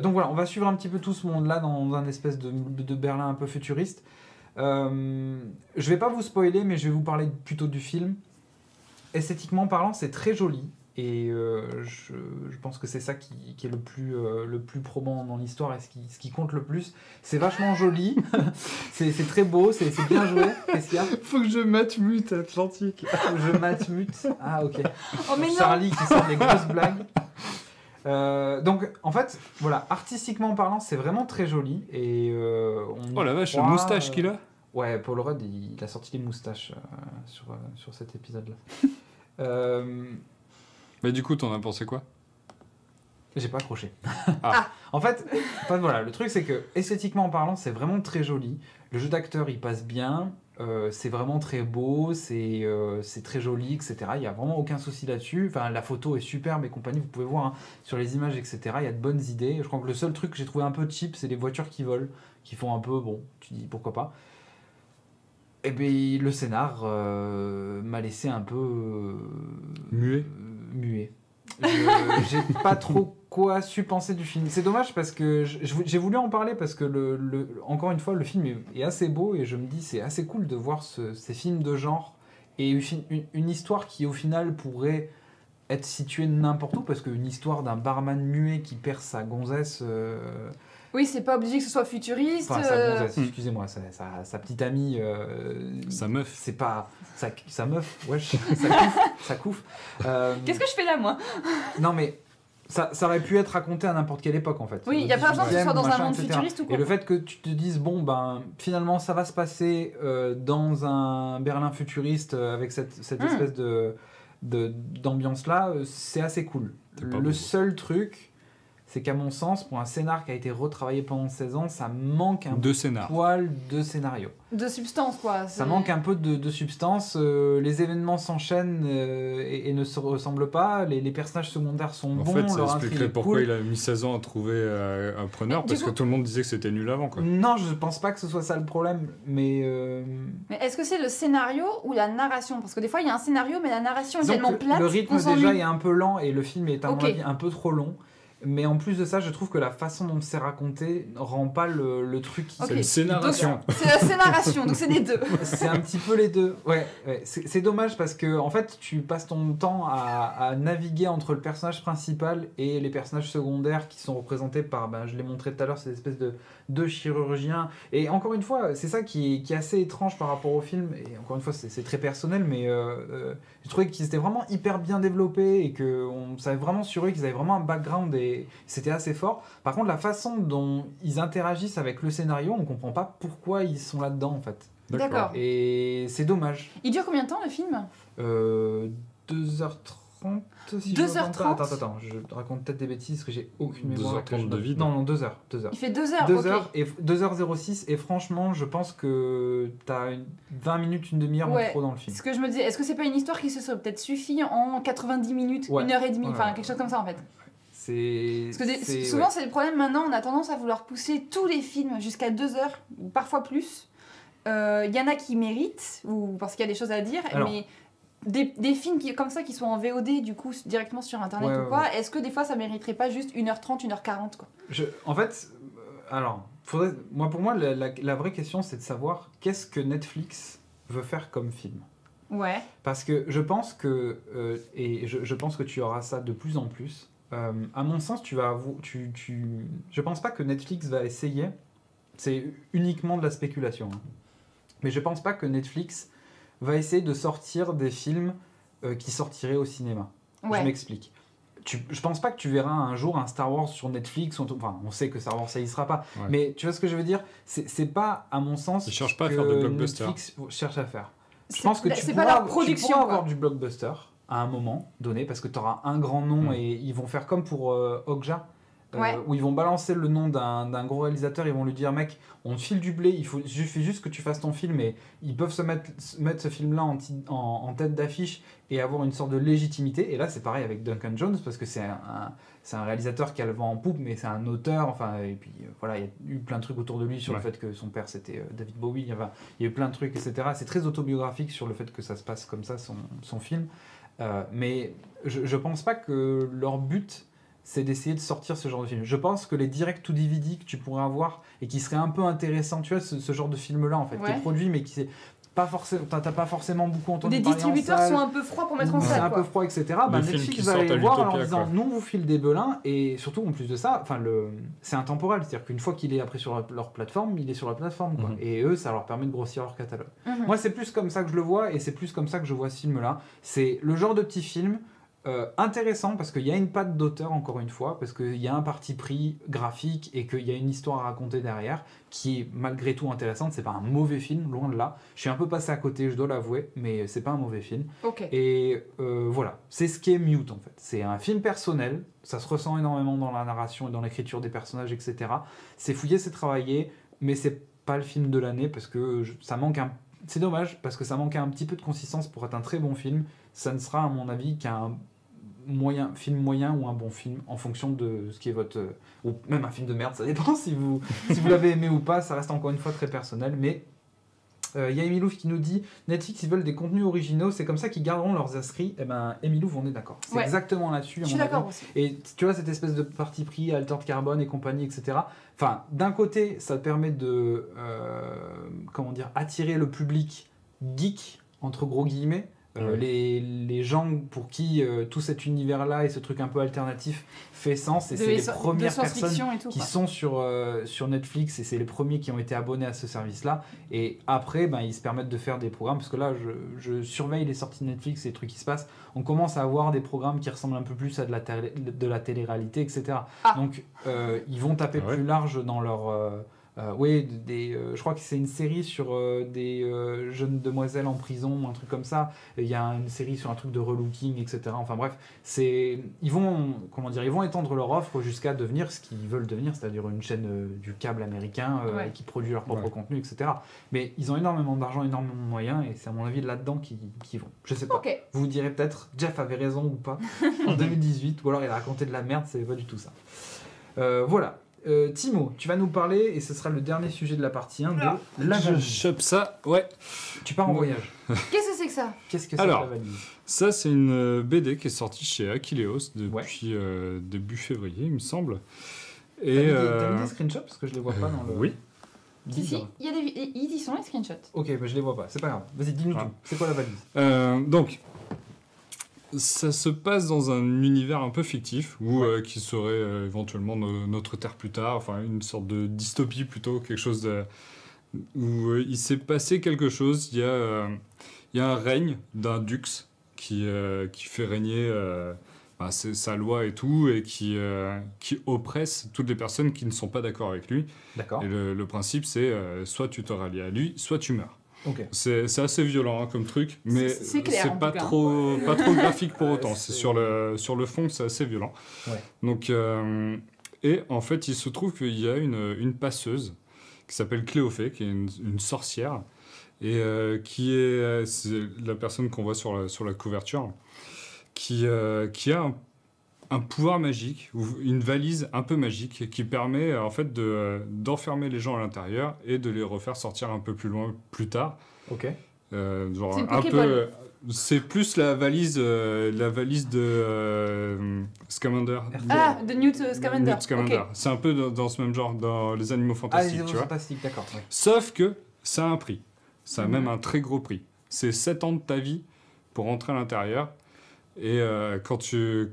Donc voilà, on va suivre un petit peu tout ce monde-là dans un espèce de Berlin un peu futuriste. Je vais pas vous spoiler, mais je vais vous parler plutôt du film. Esthétiquement parlant, c'est très joli. Et je pense que c'est ça qui est le plus probant dans l'histoire et ce qui compte le plus. C'est vachement joli, c'est très beau, c'est bien joué. Qu'est-ce qu'il y a ? Faut que je mate mute Atlantique. Je mate. Ah ok. Oh mais non. Charlie qui sort des grosses blagues. Donc en fait, voilà, artistiquement parlant, c'est vraiment très joli. Et Oh la vache, la moustache qu'il a. Ouais, Paul Rudd, il a sorti des moustaches sur cet épisode-là. Mais du coup, t'en as pensé quoi? J'ai pas accroché. Ah. En fait, voilà, le truc c'est que esthétiquement parlant, c'est vraiment très joli. Le jeu d'acteur, il passe bien. C'est vraiment très beau, c'est très joli, etc. Il n'y a vraiment aucun souci là-dessus. Enfin, la photo est superbe et compagnie. Vous pouvez voir hein, sur les images, etc. Il y a de bonnes idées. Je crois que le seul truc que j'ai trouvé un peu cheap, c'est les voitures qui volent, qui font un peu, bon, tu dis pourquoi pas. Et bien, le scénar m'a laissé un peu Muet. muet. J'ai pas trop quoi su penser du film. C'est dommage parce que j'ai voulu en parler parce que encore une fois le film est assez beau et je me dis c'est assez cool de voir ces films de genre et une histoire qui au final pourrait être située n'importe où parce qu'une histoire d'un barman muet qui perd sa gonzesse. Oui, c'est pas obligé que ce soit futuriste. Enfin, sa gonzesse, excusez-moi, sa petite amie. Sa meuf. C'est pas. Sa meuf, wesh, ça couffe. Qu'est-ce que je fais là, moi? Non, mais ça aurait pu être raconté à n'importe quelle époque en fait. Oui, il n'y a pas besoin que ce soit dans un Machin, monde etc. futuriste ou quoi. Et le fait que tu te dises, bon, ben, finalement, ça va se passer dans un Berlin futuriste avec cette espèce d'ambiance-là, c'est assez cool. Le seul truc, c'est qu'à mon sens, pour un scénar qui a été retravaillé pendant 16 ans, ça manque un Deux scénars. poil de scénario. De substance, quoi. Ça manque un peu de substance, les événements s'enchaînent et ne se ressemblent pas, les personnages secondaires sont En bons, fait, ça leur intrigue expliquerait est pourquoi cool. il a mis 16 ans à trouver un preneur, Du parce coup- que tout le monde disait que c'était nul avant, quoi. Non, je pense pas que ce soit ça le problème, mais... Mais est-ce que c'est le scénario ou la narration? Parce que des fois, il y a un scénario, mais la narration est disons tellement que plate le qu'on rythme s'ennuie. déjà est un peu lent et le film est à Ok. mon avis un peu trop long. Mais en plus de ça, je trouve que la façon dont c'est raconté rend pas le truc qui... Ok. C'est une scénaration. Donc, c'est la scénaration, donc c'est les deux. C'est un petit peu les deux. Ouais. C'est dommage parce que en fait, tu passes ton temps à naviguer entre le personnage principal et les personnages secondaires qui sont représentés par, ben, je l'ai montré tout à l'heure, ces espèces de chirurgiens. Et encore une fois, c'est ça qui est assez étrange par rapport au film. Et encore une fois, c'est très personnel, mais je trouvais qu'ils étaient vraiment hyper bien développés et qu'on savait vraiment sur eux qu'ils avaient vraiment un background et c'était assez fort. Par contre, la façon dont ils interagissent avec le scénario, on comprend pas pourquoi ils sont là-dedans en fait. D'accord. Et c'est dommage. Il dure combien de temps, le film? 2h30 si je me trompe 2h30? pas. Attends, je raconte peut-être des bêtises parce que j'ai aucune mémoire. 2h30 de vide. Non, 2h. Il fait 2 heures, 2h ok. et 2h06 et franchement, je pense que t'as 20 minutes, une demi-heure Ouais. en trop dans le film. Ce que je me dis, est-ce que c'est pas une histoire qui se serait peut-être suffi en 90 minutes, Ouais. 1h30, Ouais. enfin quelque chose comme ça en fait? C'est Parce que souvent, c'est le problème maintenant, on a tendance à vouloir pousser tous les films jusqu'à 2 heures, ou parfois plus. Il y en a qui méritent, ou parce qu'il y a des choses à dire, Alors, mais des films comme ça qui sont en VOD du coup directement sur internet ou quoi, est-ce que des fois ça mériterait pas juste 1h30, 1h40 quoi? En fait, alors, pour moi, la vraie question c'est de savoir qu'est-ce que Netflix veut faire comme film. Ouais. Parce que je pense que, et je pense que tu auras ça de plus en plus, à mon sens, je pense pas que Netflix va essayer, c'est uniquement de la spéculation, hein, mais je pense pas que Netflix va essayer de sortir des films qui sortiraient au cinéma. Ouais. Je m'explique. Je pense pas que tu verras un jour un Star Wars sur Netflix, enfin on sait que Star Wars ça y sera pas, mais tu vois ce que je veux dire, c'est pas à mon sens ils cherchent pas à faire de blockbuster. Netflix cherche à faire. Je pense que tu pourras avoir du blockbuster à un moment donné parce que tu auras un grand nom et ils vont faire comme pour Okja. Où ils vont balancer le nom d'un gros réalisateur, ils vont lui dire mec, on te file du blé, il suffit juste que tu fasses ton film, et ils peuvent se mettre ce film-là en tête d'affiche et avoir une sorte de légitimité. Et là c'est pareil avec Duncan Jones parce que c'est un réalisateur qui a le vent en poupe, mais c'est un auteur, enfin, et puis voilà, il y a eu plein de trucs autour de lui sur le fait que son père c'était David Bowie, il y a eu plein de trucs, etc. C'est très autobiographique sur le fait que ça se passe comme ça, son film. Mais je pense pas que leur but c'est d'essayer de sortir ce genre de film. Je pense que les direct to DVD que tu pourrais avoir et qui seraient un peu intéressants, tu vois, ce genre de film-là, en fait, qui est produit, mais qui c'est pas forcément, t'as pas forcément beaucoup entendu parler. Des distributeurs sont un peu froids pour mettre en salle. C'est un peu froid, etc. Netflix va aller voir en leur disant, nous, on vous file des belins, et surtout, en plus de ça, c'est intemporel. C'est-à-dire qu'une fois qu'il est après sur leur plateforme, il est sur la plateforme, quoi. Et eux, ça leur permet de grossir leur catalogue. Moi, c'est plus comme ça que je le vois, et c'est plus comme ça que je vois ce film-là. C'est le genre de petit film intéressant parce qu'il y a une patte d'auteur, encore une fois, parce qu'il y a un parti pris graphique et qu'il y a une histoire à raconter derrière qui est malgré tout intéressante. C'est pas un mauvais film, loin de là. Je suis un peu passé à côté, je dois l'avouer, mais c'est pas un mauvais film. Et voilà, c'est ce qui est Mute en fait. C'est un film personnel, ça se ressent énormément dans la narration et dans l'écriture des personnages, etc. C'est fouillé, c'est travaillé, mais c'est pas le film de l'année parce que ça manque un... C'est dommage parce que ça manquait un petit peu de consistance pour être un très bon film. Ça ne sera à mon avis qu'un film moyen ou un bon film en fonction de ce qui est votre... ou même un film de merde, ça dépend si vous l'avez aimé ou pas, ça reste encore une fois très personnel, mais il y a Emilouf qui nous dit Netflix ils veulent des contenus originaux, c'est comme ça qu'ils garderont leurs inscrits. Et ben Emilouf, on est d'accord, c'est exactement là-dessus. Je suis d'accord aussi. Et tu vois cette espèce de parti pris, Altered Carbone et compagnie, etc. Enfin, d'un côté ça permet de attirer le public geek entre gros guillemets. Les gens pour qui tout cet univers-là et ce truc un peu alternatif fait sens, et c'est les premières personnes qui sont sur Netflix, et c'est les premiers qui ont été abonnés à ce service-là. Et après, ils se permettent de faire des programmes, parce que là, je surveille les sorties de Netflix et les trucs qui se passent. On commence à avoir des programmes qui ressemblent un peu plus à de la télé-réalité, etc. Donc, ils vont taper plus large dans leur... je crois que c'est une série sur des jeunes demoiselles en prison, un truc comme ça. Il y a une série sur un truc de relooking, etc. Enfin bref, ils vont étendre leur offre jusqu'à devenir ce qu'ils veulent devenir, c'est-à-dire une chaîne du câble américain qui produit leur propre contenu, etc. Mais ils ont énormément d'argent, énormément de moyens, et c'est à mon avis là-dedans qu'ils vont. Je sais pas. Vous direz peut-être, Jeff avait raison ou pas en 2018, ou alors il a raconté de la merde, c'est pas du tout ça. Voilà. Timo, tu vas nous parler, et ce sera le dernier sujet de la partie 1 de La Valise. Je chope ça, ouais. Tu pars en voyage. Qu'est-ce que c'est que ça ? Qu'est-ce que c'est que La Valise ? Ça, c'est une BD qui est sortie chez Akileos depuis début février, il me semble. Et t'as mis des screenshots parce que je les vois pas dans le... Oui. Si, ils y sont les screenshots. Ok, je les vois pas, c'est pas grave. Vas-y, dis-nous tout. C'est quoi La Valise ? Donc... Ça se passe dans un univers un peu fictif, qui serait éventuellement notre Terre plus tard, enfin une sorte de dystopie plutôt, quelque chose où il s'est passé quelque chose. Il y a un règne d'un dux qui fait régner sa loi et tout, et qui oppresse toutes les personnes qui ne sont pas d'accord avec lui. D'accord. Et le principe, c'est soit tu te rallies à lui, soit tu meurs. Okay. C'est assez violent comme truc, mais c'est clair, pas trop graphique pour autant. C'est sur le fond, c'est assez violent. Ouais. Donc, et en fait, il se trouve qu'il y a une passeuse qui s'appelle Cléophée, qui est une sorcière, et c'est la personne qu'on voit sur la couverture, qui a un pouvoir magique, ou une valise un peu magique, qui permet en fait d'enfermer les gens à l'intérieur et de les refaire sortir un peu plus loin plus tard. Ok. Genre c'est une un peu... C'est plus la valise de Scamander. Ah, de Newt Scamander. Newt Scamander. Ok. C'est un peu dans ce même genre, dans les animaux Ah, fantastiques, les tu vois. fantastiques, d'accord. Ouais. Sauf que ça a un prix. Ça a Mhm. même un très gros prix. C'est 7 ans de ta vie pour rentrer à l'intérieur. Et quand tu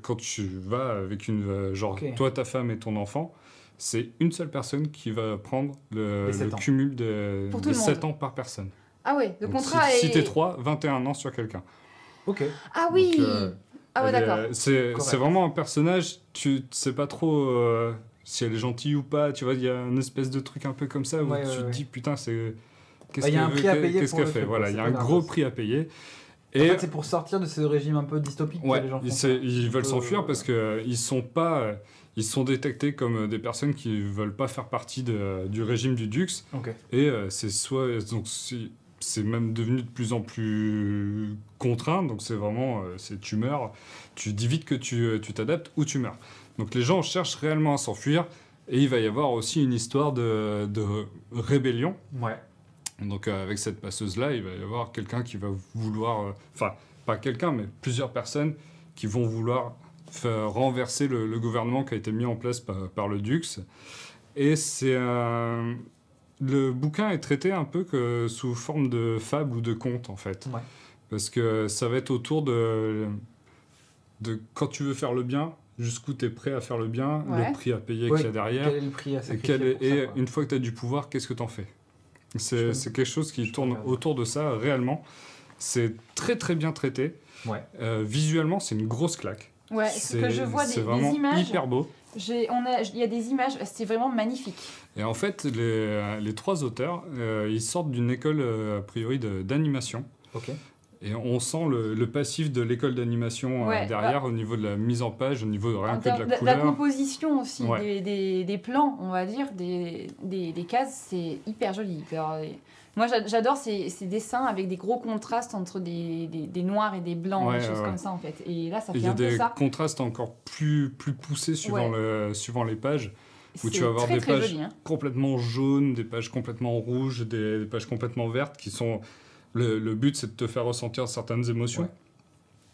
vas avec genre Ok. toi, ta femme et ton enfant, c'est une seule personne qui va prendre Les 7 ans. cumul de Pour tout le 7 monde. ans par personne. Ah ouais, le Donc, contrat si est... t'es 3, 21 ans sur quelqu'un. Ok. Ah oui. Donc, Ah ouais, elle est- d'accord. C'est Correct. vraiment un personnage, tu sais pas trop si elle est gentille ou pas, tu vois, il y a une espèce de truc un peu comme ça où Ouais, tu ouais, te ouais. dis putain, qu'est-ce Bah, y a qu'elle un veut, prix à payer qu'est-ce pour qu'elle le fait, truc, voilà, quoi, il y a c'est un pas gros grave. prix à payer. En Et fait, c'est pour sortir de ce régime un peu dystopique que ouais, les gens font. ils veulent peu, s'enfuir parce que ils sont détectés comme des personnes qui veulent pas faire partie du régime du Dux. Ok. Et c'est même devenu de plus en plus contraint. Donc c'est vraiment, tu meurs, tu dis vite que tu t'adaptes ou tu meurs. Donc les gens cherchent réellement à s'enfuir. Et il va y avoir aussi une histoire de rébellion. Ouais. Donc avec cette passeuse-là, il va y avoir quelqu'un qui va vouloir... Enfin, pas quelqu'un, mais plusieurs personnes qui vont vouloir faire renverser le gouvernement qui a été mis en place par le Dux. Et le bouquin est traité un peu sous forme de fable ou de conte, en fait. Ouais. Parce que ça va être autour de quand tu veux faire le bien, jusqu'où tu es prêt à faire le bien, Ouais. le prix à payer Ouais, qu'il y a derrière. Quel est le prix à Et, sacrifier pour ça, quoi. une fois que tu as du pouvoir, qu'est-ce que tu en fais? Je- C'est quelque chose qui je tourne regarde. autour de ça réellement. C'est très très bien traité. Ouais. Visuellement, c'est une grosse claque. Ouais, ce que je vois c'est des vraiment images, hyper beau. il y a des images, c'est vraiment magnifique. Et en fait, les trois auteurs, ils sortent d'une école a priori d'animation. Ok. Et on sent le passif de l'école d'animation Ouais, derrière au niveau de la mise en page, au niveau de rien En que de termes la de couleur. la composition aussi, Ouais. des plans, on va dire, des cases, c'est hyper joli. Alors, moi, j'adore ces dessins avec des gros contrastes entre des noirs et des blancs, Ouais, des choses ouais. comme ça, en fait. Et là, ça Et il fait y a un peu des ça. contrastes encore plus poussés suivant les pages. Où tu vas avoir très, des très pages joli, hein. complètement jaunes, des pages complètement rouges, des pages complètement vertes qui sont... Le but, c'est de te faire ressentir certaines émotions. Ouais.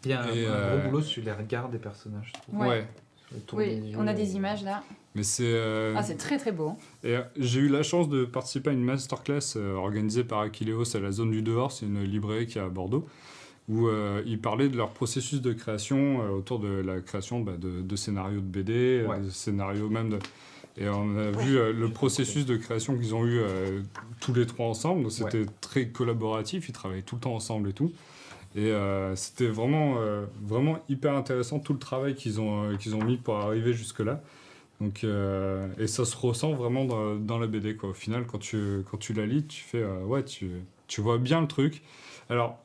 Il y a Et, un gros boulot sur les regards des personnages. je trouve. Ouais. Sur les tours Oui, des on a yeux. des images là. Mais c'est... Ah, c'est très très beau. Hein. Et j'ai eu la chance de participer à une masterclass organisée par Aquileos à la Zone du Dehors, c'est une librairie qui est à Bordeaux, où ils parlaient de leur processus de création autour de la création de scénarios de BD, Ouais. de scénarios même de... Et on a vu le processus de création qu'ils ont eu tous les trois ensemble, donc c'était très collaboratif, ils travaillaient tout le temps ensemble et tout. Et c'était vraiment hyper intéressant tout le travail qu'ils ont mis pour arriver jusque-là. Donc, et ça se ressent vraiment dans la BD, quoi. Au final, quand tu la lis, tu fais ouais, tu vois bien le truc. Alors,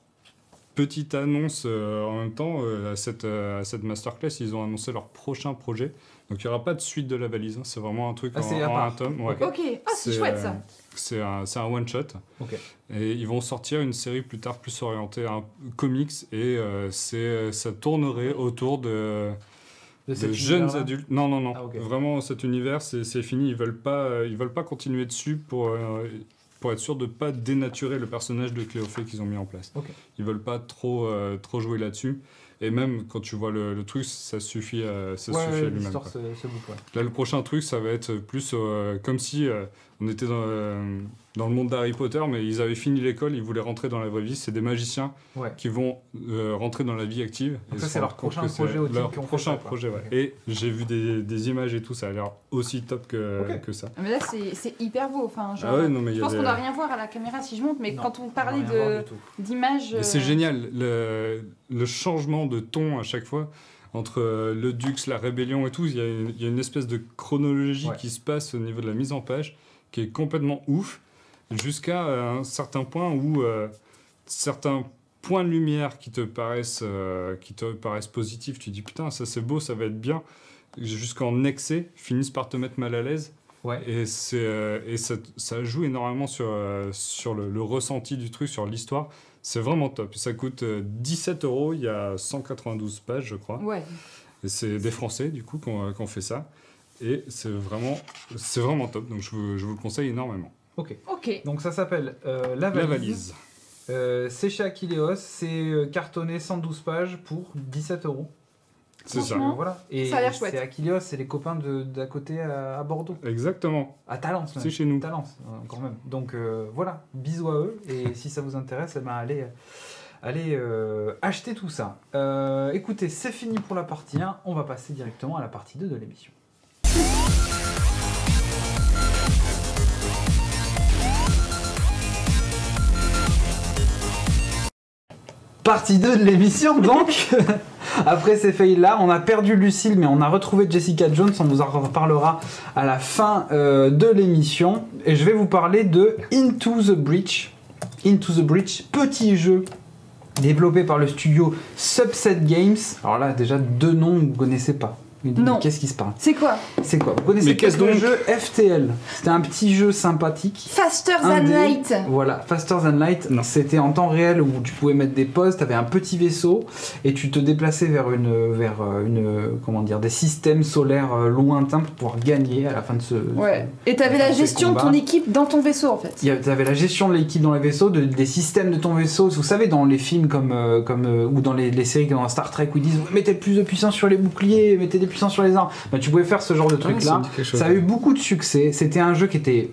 petite annonce en même temps, à cette masterclass, ils ont annoncé leur prochain projet. Donc, il n'y aura pas de suite de la valise, hein. C'est vraiment un truc c'est à en part. un tome. Ouais. Ok, ah, c'est chouette ça. C'est un one-shot. Ok. Et ils vont sortir une série plus tard plus orientée à comics. Et ça tournerait autour de cet jeunes univers-là. adultes. Non. Ah, ok. Vraiment, cet univers, c'est fini. Ils veulent pas continuer dessus pour être sûr de ne pas dénaturer le personnage de Cléophée qu'ils ont mis en place. Ok. Ils veulent pas trop jouer là-dessus. Et même quand tu vois le truc, ça suffit à lui-même. l'histoire quoi. se boucle, ouais. Là, le prochain truc, ça va être plus comme si on était dans le monde d'Harry Potter, mais ils avaient fini l'école, ils voulaient rentrer dans la vraie vie. C'est des magiciens Ouais. qui vont rentrer dans la vie active. Donc et ça, se c'est rendre leur compte prochain que projet c'est au team leur qui ont fait prochain ça, quoi. projet, ouais. Ok. Et j'ai vu des images et tout, ça a l'air aussi top Ok. que ça. Mais là, c'est hyper beau. Enfin, genre, Ah ouais, non, mais il y je a pense des- qu'on doit rien voir à la caméra si je monte, mais Non, quand on on parlait va rien voir du tout. d'images. Mais c'est génial, le changement de ton à chaque fois, entre le Dux, la rébellion et tout, il y a une espèce de chronologie Ouais. qui se passe au niveau de la mise en page, qui est complètement ouf, jusqu'à un certain point où certains points de lumière qui te paraissent positifs, tu dis putain, ça c'est beau, ça va être bien, jusqu'en excès, finissent par te mettre mal à l'aise. Ouais. Et ça joue énormément sur le ressenti du truc, sur l'histoire. C'est vraiment top. Ça coûte 17 €, il y a 192 pages, je crois. Ouais. Et c'est des Français, du coup, qui ont fait ça. Et c'est vraiment top. Donc je vous le conseille énormément. Ok. Ok. Donc ça s'appelle La La Valise. valise. C'est chez Akileos, c'est cartonné 112 pages pour 17 €. C'est ça. Franchement, Voilà. Et ça a l'air chouette. c'est Akileos, c'est les copains d'à côté à Bordeaux. Exactement. À Talence, même. C'est chez nous. Talence, quand même. Donc voilà, bisous à eux. Et si ça vous intéresse, eh ben, allez acheter tout ça. Écoutez, c'est fini pour la partie 1. On va passer directement à la partie 2 de l'émission. Partie 2 de l'émission, donc. Après ces fails-là, on a perdu Lucille, mais on a retrouvé Jessica Jones. On vous en reparlera à la fin de l'émission. Et je vais vous parler de Into the Breach. Into the Breach, petit jeu développé par le studio Subset Games. Alors là, déjà, 2 noms que vous ne connaissez pas. Non. Qu'est-ce qui se passe? C'est quoi? C'est quoi? Vous connaissez Mais qu'est-ce le donc jeu FTL? C'était un petit jeu sympathique. Faster Than Indé. Light. Voilà, Faster Than Light. Non. C'était en temps réel où tu pouvais mettre des postes, tu avais un petit vaisseau et tu te déplaçais vers comment dire, des systèmes solaires lointains pour pouvoir gagner à la fin de ce. Ouais. Et t'avais la ces gestion de ton combats. équipe dans ton vaisseau en fait. Tu avais la gestion de l'équipe dans les vaisseaux, des systèmes de ton vaisseau. Vous savez, dans les films ou dans les séries comme dans Star Trek où ils disent mettez plus de puissance sur les boucliers, mettez des puissances sur les armes. Bah, tu pouvais faire ce genre de truc là. Ça a eu beaucoup de succès. C'était un jeu qui était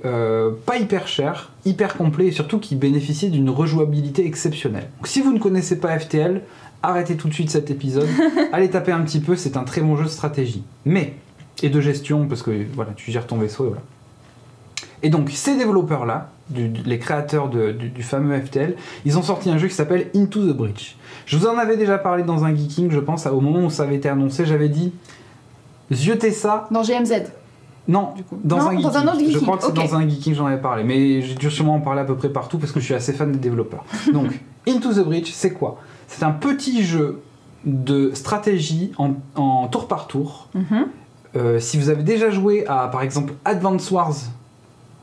pas hyper cher, hyper complet et surtout qui bénéficiait d'une rejouabilité exceptionnelle. Donc, si vous ne connaissez pas FTL, arrêtez tout de suite cet épisode. Allez taper un petit peu, c'est un très bon jeu de stratégie. Et de gestion, parce que voilà, tu gères ton vaisseau et voilà. Et donc, ces développeurs-là, les créateurs du fameux FTL, ils ont sorti un jeu qui s'appelle Into the Breach. Je vous en avais déjà parlé dans un Geeking, je pense, au moment où ça avait été annoncé, j'avais dit ziotez ça. Dans GMZ. Non, Du coup. dans Non, un Geeking. dans un autre Je Geeking, crois que c'est ok. dans un Geeking, j'en avais parlé, mais j'ai dû sûrement en parler à peu près partout parce que je suis assez fan des développeurs. Donc, Into the Breach, c'est quoi? C'est un petit jeu de stratégie en tour par tour. Si vous avez déjà joué à, par exemple, Advance Wars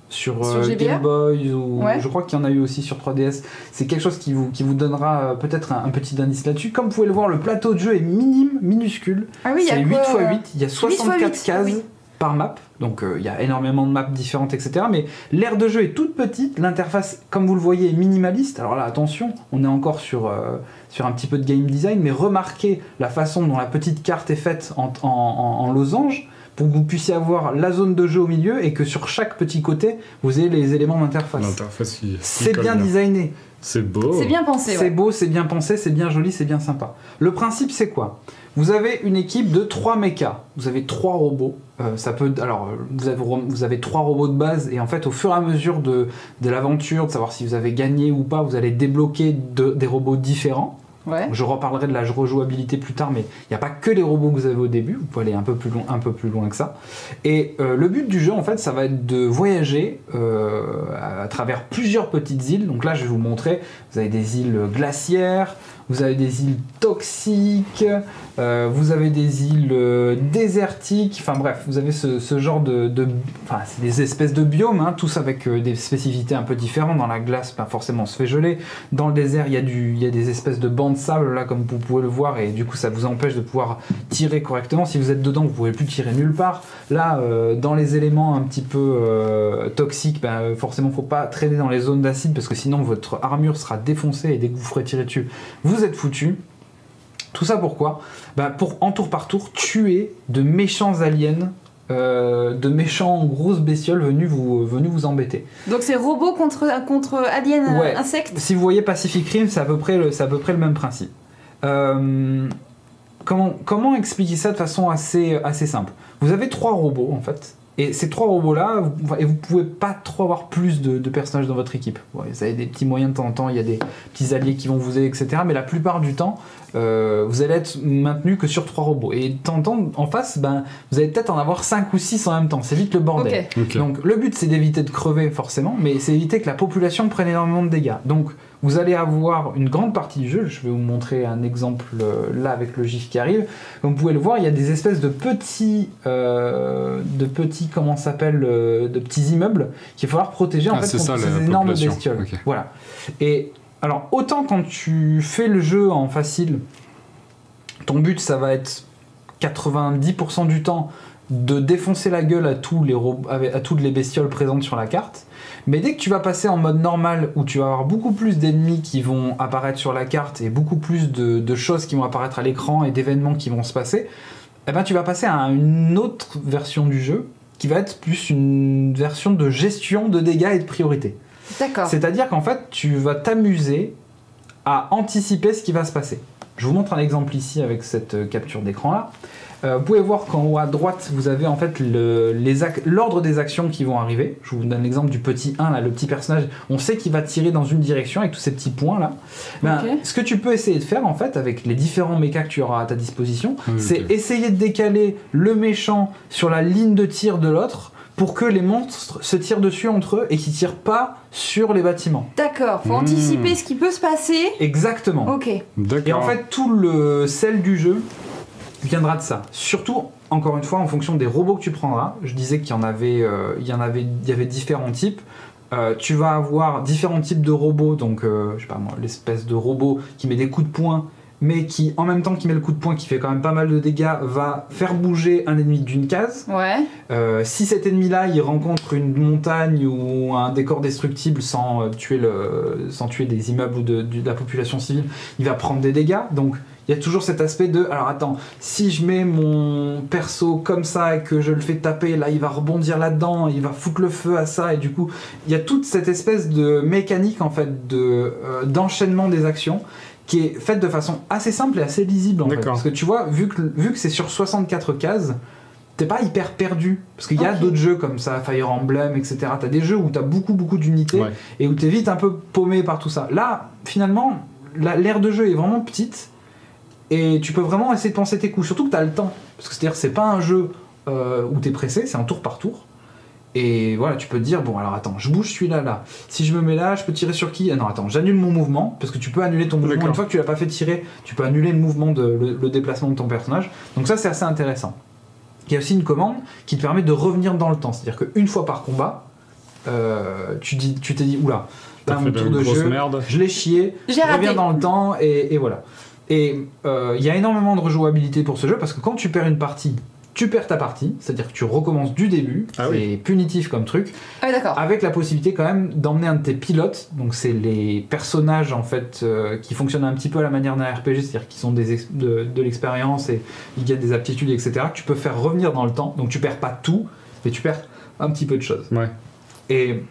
sur GBA? Game Boy, ou Ouais. je crois qu'il y en a eu aussi sur 3DS, c'est quelque chose qui vous donnera peut-être un petit indice là-dessus. Comme vous pouvez le voir, le plateau de jeu est minuscule. Ah oui, il y a C'est 8 quoi, x 8, il y a 64 8, cases oui. par map, donc il y a énormément de maps différentes, etc. Mais l'aire de jeu est toute petite, l'interface, comme vous le voyez, est minimaliste. Alors là, attention, on est encore sur un petit peu de game design, mais remarquez la façon dont la petite carte est faite en losange, pour que vous puissiez avoir la zone de jeu au milieu et que sur chaque petit côté, vous ayez les éléments d'interface. L'interface, C'est bien designé. C'est beau. C'est bien pensé. C'est Ouais. beau, c'est bien pensé, c'est bien joli, c'est bien sympa. Le principe, c'est quoi? Vous avez une équipe de 3 mechas. Vous avez 3 robots. Vous avez 3 robots de base et en fait, au fur et à mesure de l'aventure, de savoir si vous avez gagné ou pas, vous allez débloquer des robots différents. Ouais. Je reparlerai de la rejouabilité plus tard, mais il n'y a pas que les robots que vous avez au début, vous pouvez aller un peu plus loin que ça. Et le but du jeu, en fait, ça va être de voyager à travers plusieurs petites îles. Donc là, je vais vous montrer, vous avez des îles glaciaires, vous avez des îles toxiques, vous avez des îles désertiques, enfin bref, vous avez ce genre enfin, c'est des espèces de biomes, hein, tous avec des spécificités un peu différentes. Dans la glace, ben, forcément, on se fait geler. Dans le désert, il y a des espèces de bancs de sable, là, comme vous pouvez le voir, et du coup, ça vous empêche de pouvoir tirer correctement. Si vous êtes dedans, vous ne pouvez plus tirer nulle part. Là, dans les éléments un petit peu toxiques, ben, forcément, il ne faut pas traîner dans les zones d'acide, parce que sinon, votre armure sera défoncée, et dès que vous ferez tirer dessus, vous êtes foutu. Tout ça pourquoi? Pour en tour par tour tuer de méchants aliens, de méchants grosses bestioles venus vous embêter. Donc c'est robot contre alien Ouais. insecte. Si vous voyez Pacific Rim, c'est à peu près le même principe. Comment expliquer ça de façon assez simple? Vous avez 3 robots en fait. Et ces 3 robots-là, vous pouvez pas trop avoir plus de personnages dans votre équipe. Ouais, vous avez des petits moyens de temps en temps, il y a des petits alliés qui vont vous aider, etc. Mais la plupart du temps, vous allez être maintenu que sur 3 robots. Et de temps en temps, en face, vous allez peut-être en avoir 5 ou 6 en même temps. C'est vite le bordel. Ok. Ok. Donc le but, c'est d'éviter de crever forcément, mais c'est éviter que la population prenne énormément de dégâts. Donc vous allez avoir une grande partie du jeu, je vais vous montrer un exemple là avec le GIF qui arrive. Comme vous pouvez le voir, il y a des espèces de petits comment ça s'appelle, de petits immeubles qu'il va falloir protéger en fait c'est contre ça, la ces énormes population. bestioles. Ok. Voilà. Et alors autant quand tu fais le jeu en facile, ton but ça va être 90% du temps de défoncer la gueule à à toutes les bestioles présentes sur la carte. Mais dès que tu vas passer en mode normal, où tu vas avoir beaucoup plus d'ennemis qui vont apparaître sur la carte et beaucoup plus de choses qui vont apparaître à l'écran et d'événements qui vont se passer, eh ben, tu vas passer à une autre version du jeu qui va être plus une version de gestion de dégâts et de priorité. D'accord. C'est-à-dire qu'en fait, tu vas t'amuser à anticiper ce qui va se passer. Je vous montre un exemple ici avec cette capture d'écran-là. Vous pouvez voir qu'en haut à droite, vous avez en fait l'ordre des actions qui vont arriver. Je vous donne l'exemple du petit 1, là, le petit personnage. On sait qu'il va tirer dans une direction avec tous ces petits points là. Ok. Ce que tu peux essayer de faire en fait avec les différents mechas que tu auras à ta disposition, c'est essayer de décaler le méchant sur la ligne de tir de l'autre pour que les monstres se tirent dessus entre eux et qu'ils tirent pas sur les bâtiments. D'accord, faut anticiper ce qui peut se passer. Exactement. Ok. D'accord. Et en fait, tout le sel du jeu viendra de ça. Surtout, encore une fois, en fonction des robots que tu prendras. Je disais qu'il y en avait, il y avait différents types. Tu vas avoir différents types de robots. Donc, je sais pas moi, l'espèce de robot qui met des coups de poing, mais qui, en même temps qu'il met le coup de poing, qui fait quand même pas mal de dégâts, va faire bouger un ennemi d'une case. Ouais. Si cet ennemi-là, il rencontre une montagne ou un décor destructible sans tuer des immeubles ou de la population civile, il va prendre des dégâts. Donc, il y a toujours cet aspect de alors attends, si je mets mon perso comme ça et que je le fais taper, là il va rebondir là-dedans, il va foutre le feu à ça, et du coup il y a toute cette espèce de mécanique en fait d'enchaînement des actions qui est faite de façon assez simple et assez lisible en fait. Parce que tu vois, vu que c'est sur 64 cases, t'es pas hyper perdu, parce qu'il y a d'autres jeux comme ça, Fire Emblem, etc. T'as des jeux où t'as beaucoup d'unités et où t'es vite un peu paumé par tout ça. Là finalement l'aire de jeu est vraiment petite. Et tu peux vraiment essayer de penser tes coups, surtout que tu as le temps. Parce que c'est-à-dire c'est pas un jeu où tu es pressé, c'est un tour par tour. Et voilà, tu peux te dire, bon alors attends, je bouge celui-là là. Si je me mets là, je peux tirer sur qui? Ah non, attends, j'annule mon mouvement, parce que tu peux annuler ton mouvement. Une fois que tu l'as pas fait tirer, tu peux annuler le mouvement, le déplacement de ton personnage. Donc ça c'est assez intéressant. Il y a aussi une commande qui te permet de revenir dans le temps. C'est-à-dire qu'une fois par combat, tu t'es dit, oula, là mon tour de jeu, je l'ai chié, je reviens dans le temps, et voilà. Et il y a énormément de rejouabilité pour ce jeu parce que quand tu perds une partie, tu perds ta partie, c'est-à-dire que tu recommences du début, c'est punitif comme truc, avec la possibilité quand même d'emmener un de tes pilotes, donc c'est les personnages en fait qui fonctionnent un petit peu à la manière d'un RPG, c'est-à-dire qui sont de l'expérience et ils gagnent des aptitudes, etc., que tu peux faire revenir dans le temps, donc tu perds pas tout, mais tu perds un petit peu de choses. Ouais. Et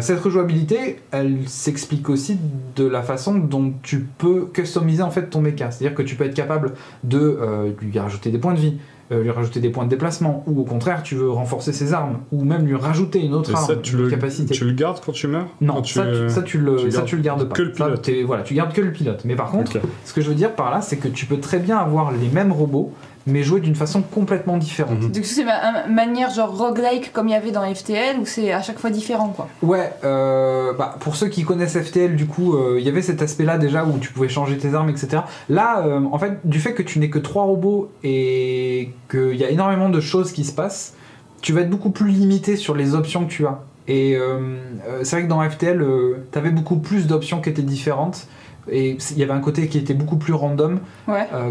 cette rejouabilité, elle s'explique aussi de la façon dont tu peux customiser en fait ton mecha. C'est-à-dire que tu peux être capable de lui rajouter des points de vie, lui rajouter des points de déplacement, ou au contraire tu veux renforcer ses armes, ou même lui rajouter une autre arme, une capacité. Tu le gardes quand tu meurs? Non, tu le gardes pas. Que le pilote. Tu gardes que le pilote. Mais par contre, ce que je veux dire par là, c'est que tu peux très bien avoir les mêmes robots, mais jouer d'une façon complètement différente. Donc c'est une manière genre roguelike comme il y avait dans FTL, ou c'est à chaque fois différent quoi? Ouais, pour ceux qui connaissent FTL, du coup, il y avait cet aspect-là déjà où tu pouvais changer tes armes, etc. Là, en fait, du fait que tu n'es que 3 robots et qu'il y a énormément de choses qui se passent, tu vas être beaucoup plus limité sur les options que tu as. Et c'est vrai que dans FTL, tu avais beaucoup plus d'options qui étaient différentes. Et il y avait un côté qui était beaucoup plus random,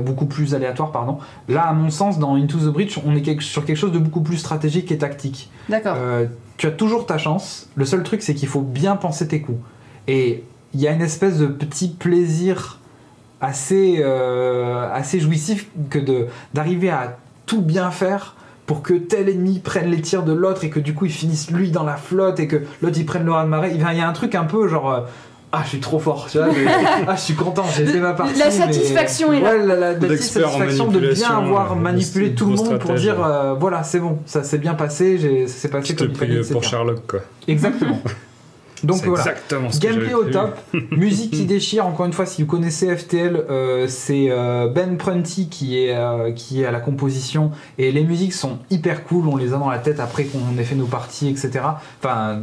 beaucoup plus aléatoire, pardon. Là, à mon sens, dans Into the Breach, on est sur quelque chose de beaucoup plus stratégique et tactique. D'accord. Tu as toujours ta chance. Le seul truc, c'est qu'il faut bien penser tes coups. Et il y a une espèce de petit plaisir assez jouissif que d'arriver à tout bien faire pour que tel ennemi prenne les tirs de l'autre et que du coup il finisse lui dans la flotte et que l'autre il prenne le raz-de-marée. Il y a un truc un peu genre... ah, je suis trop fort, tu vois, je suis content, j'ai fait ma partie. La satisfaction est là. Ouais, la satisfaction de bien avoir manipulé tout le monde pour dire voilà, c'est bon, ça s'est bien passé, ça s'est passé comme il fallait, etc. Pour Sherlock, quoi. Exactement. Donc voilà, gameplay au top, musique qui déchire. Encore une fois, si vous connaissez FTL, c'est Ben Prunty qui est à la composition, et les musiques sont hyper cool, on les a dans la tête après qu'on ait fait nos parties, etc. Enfin,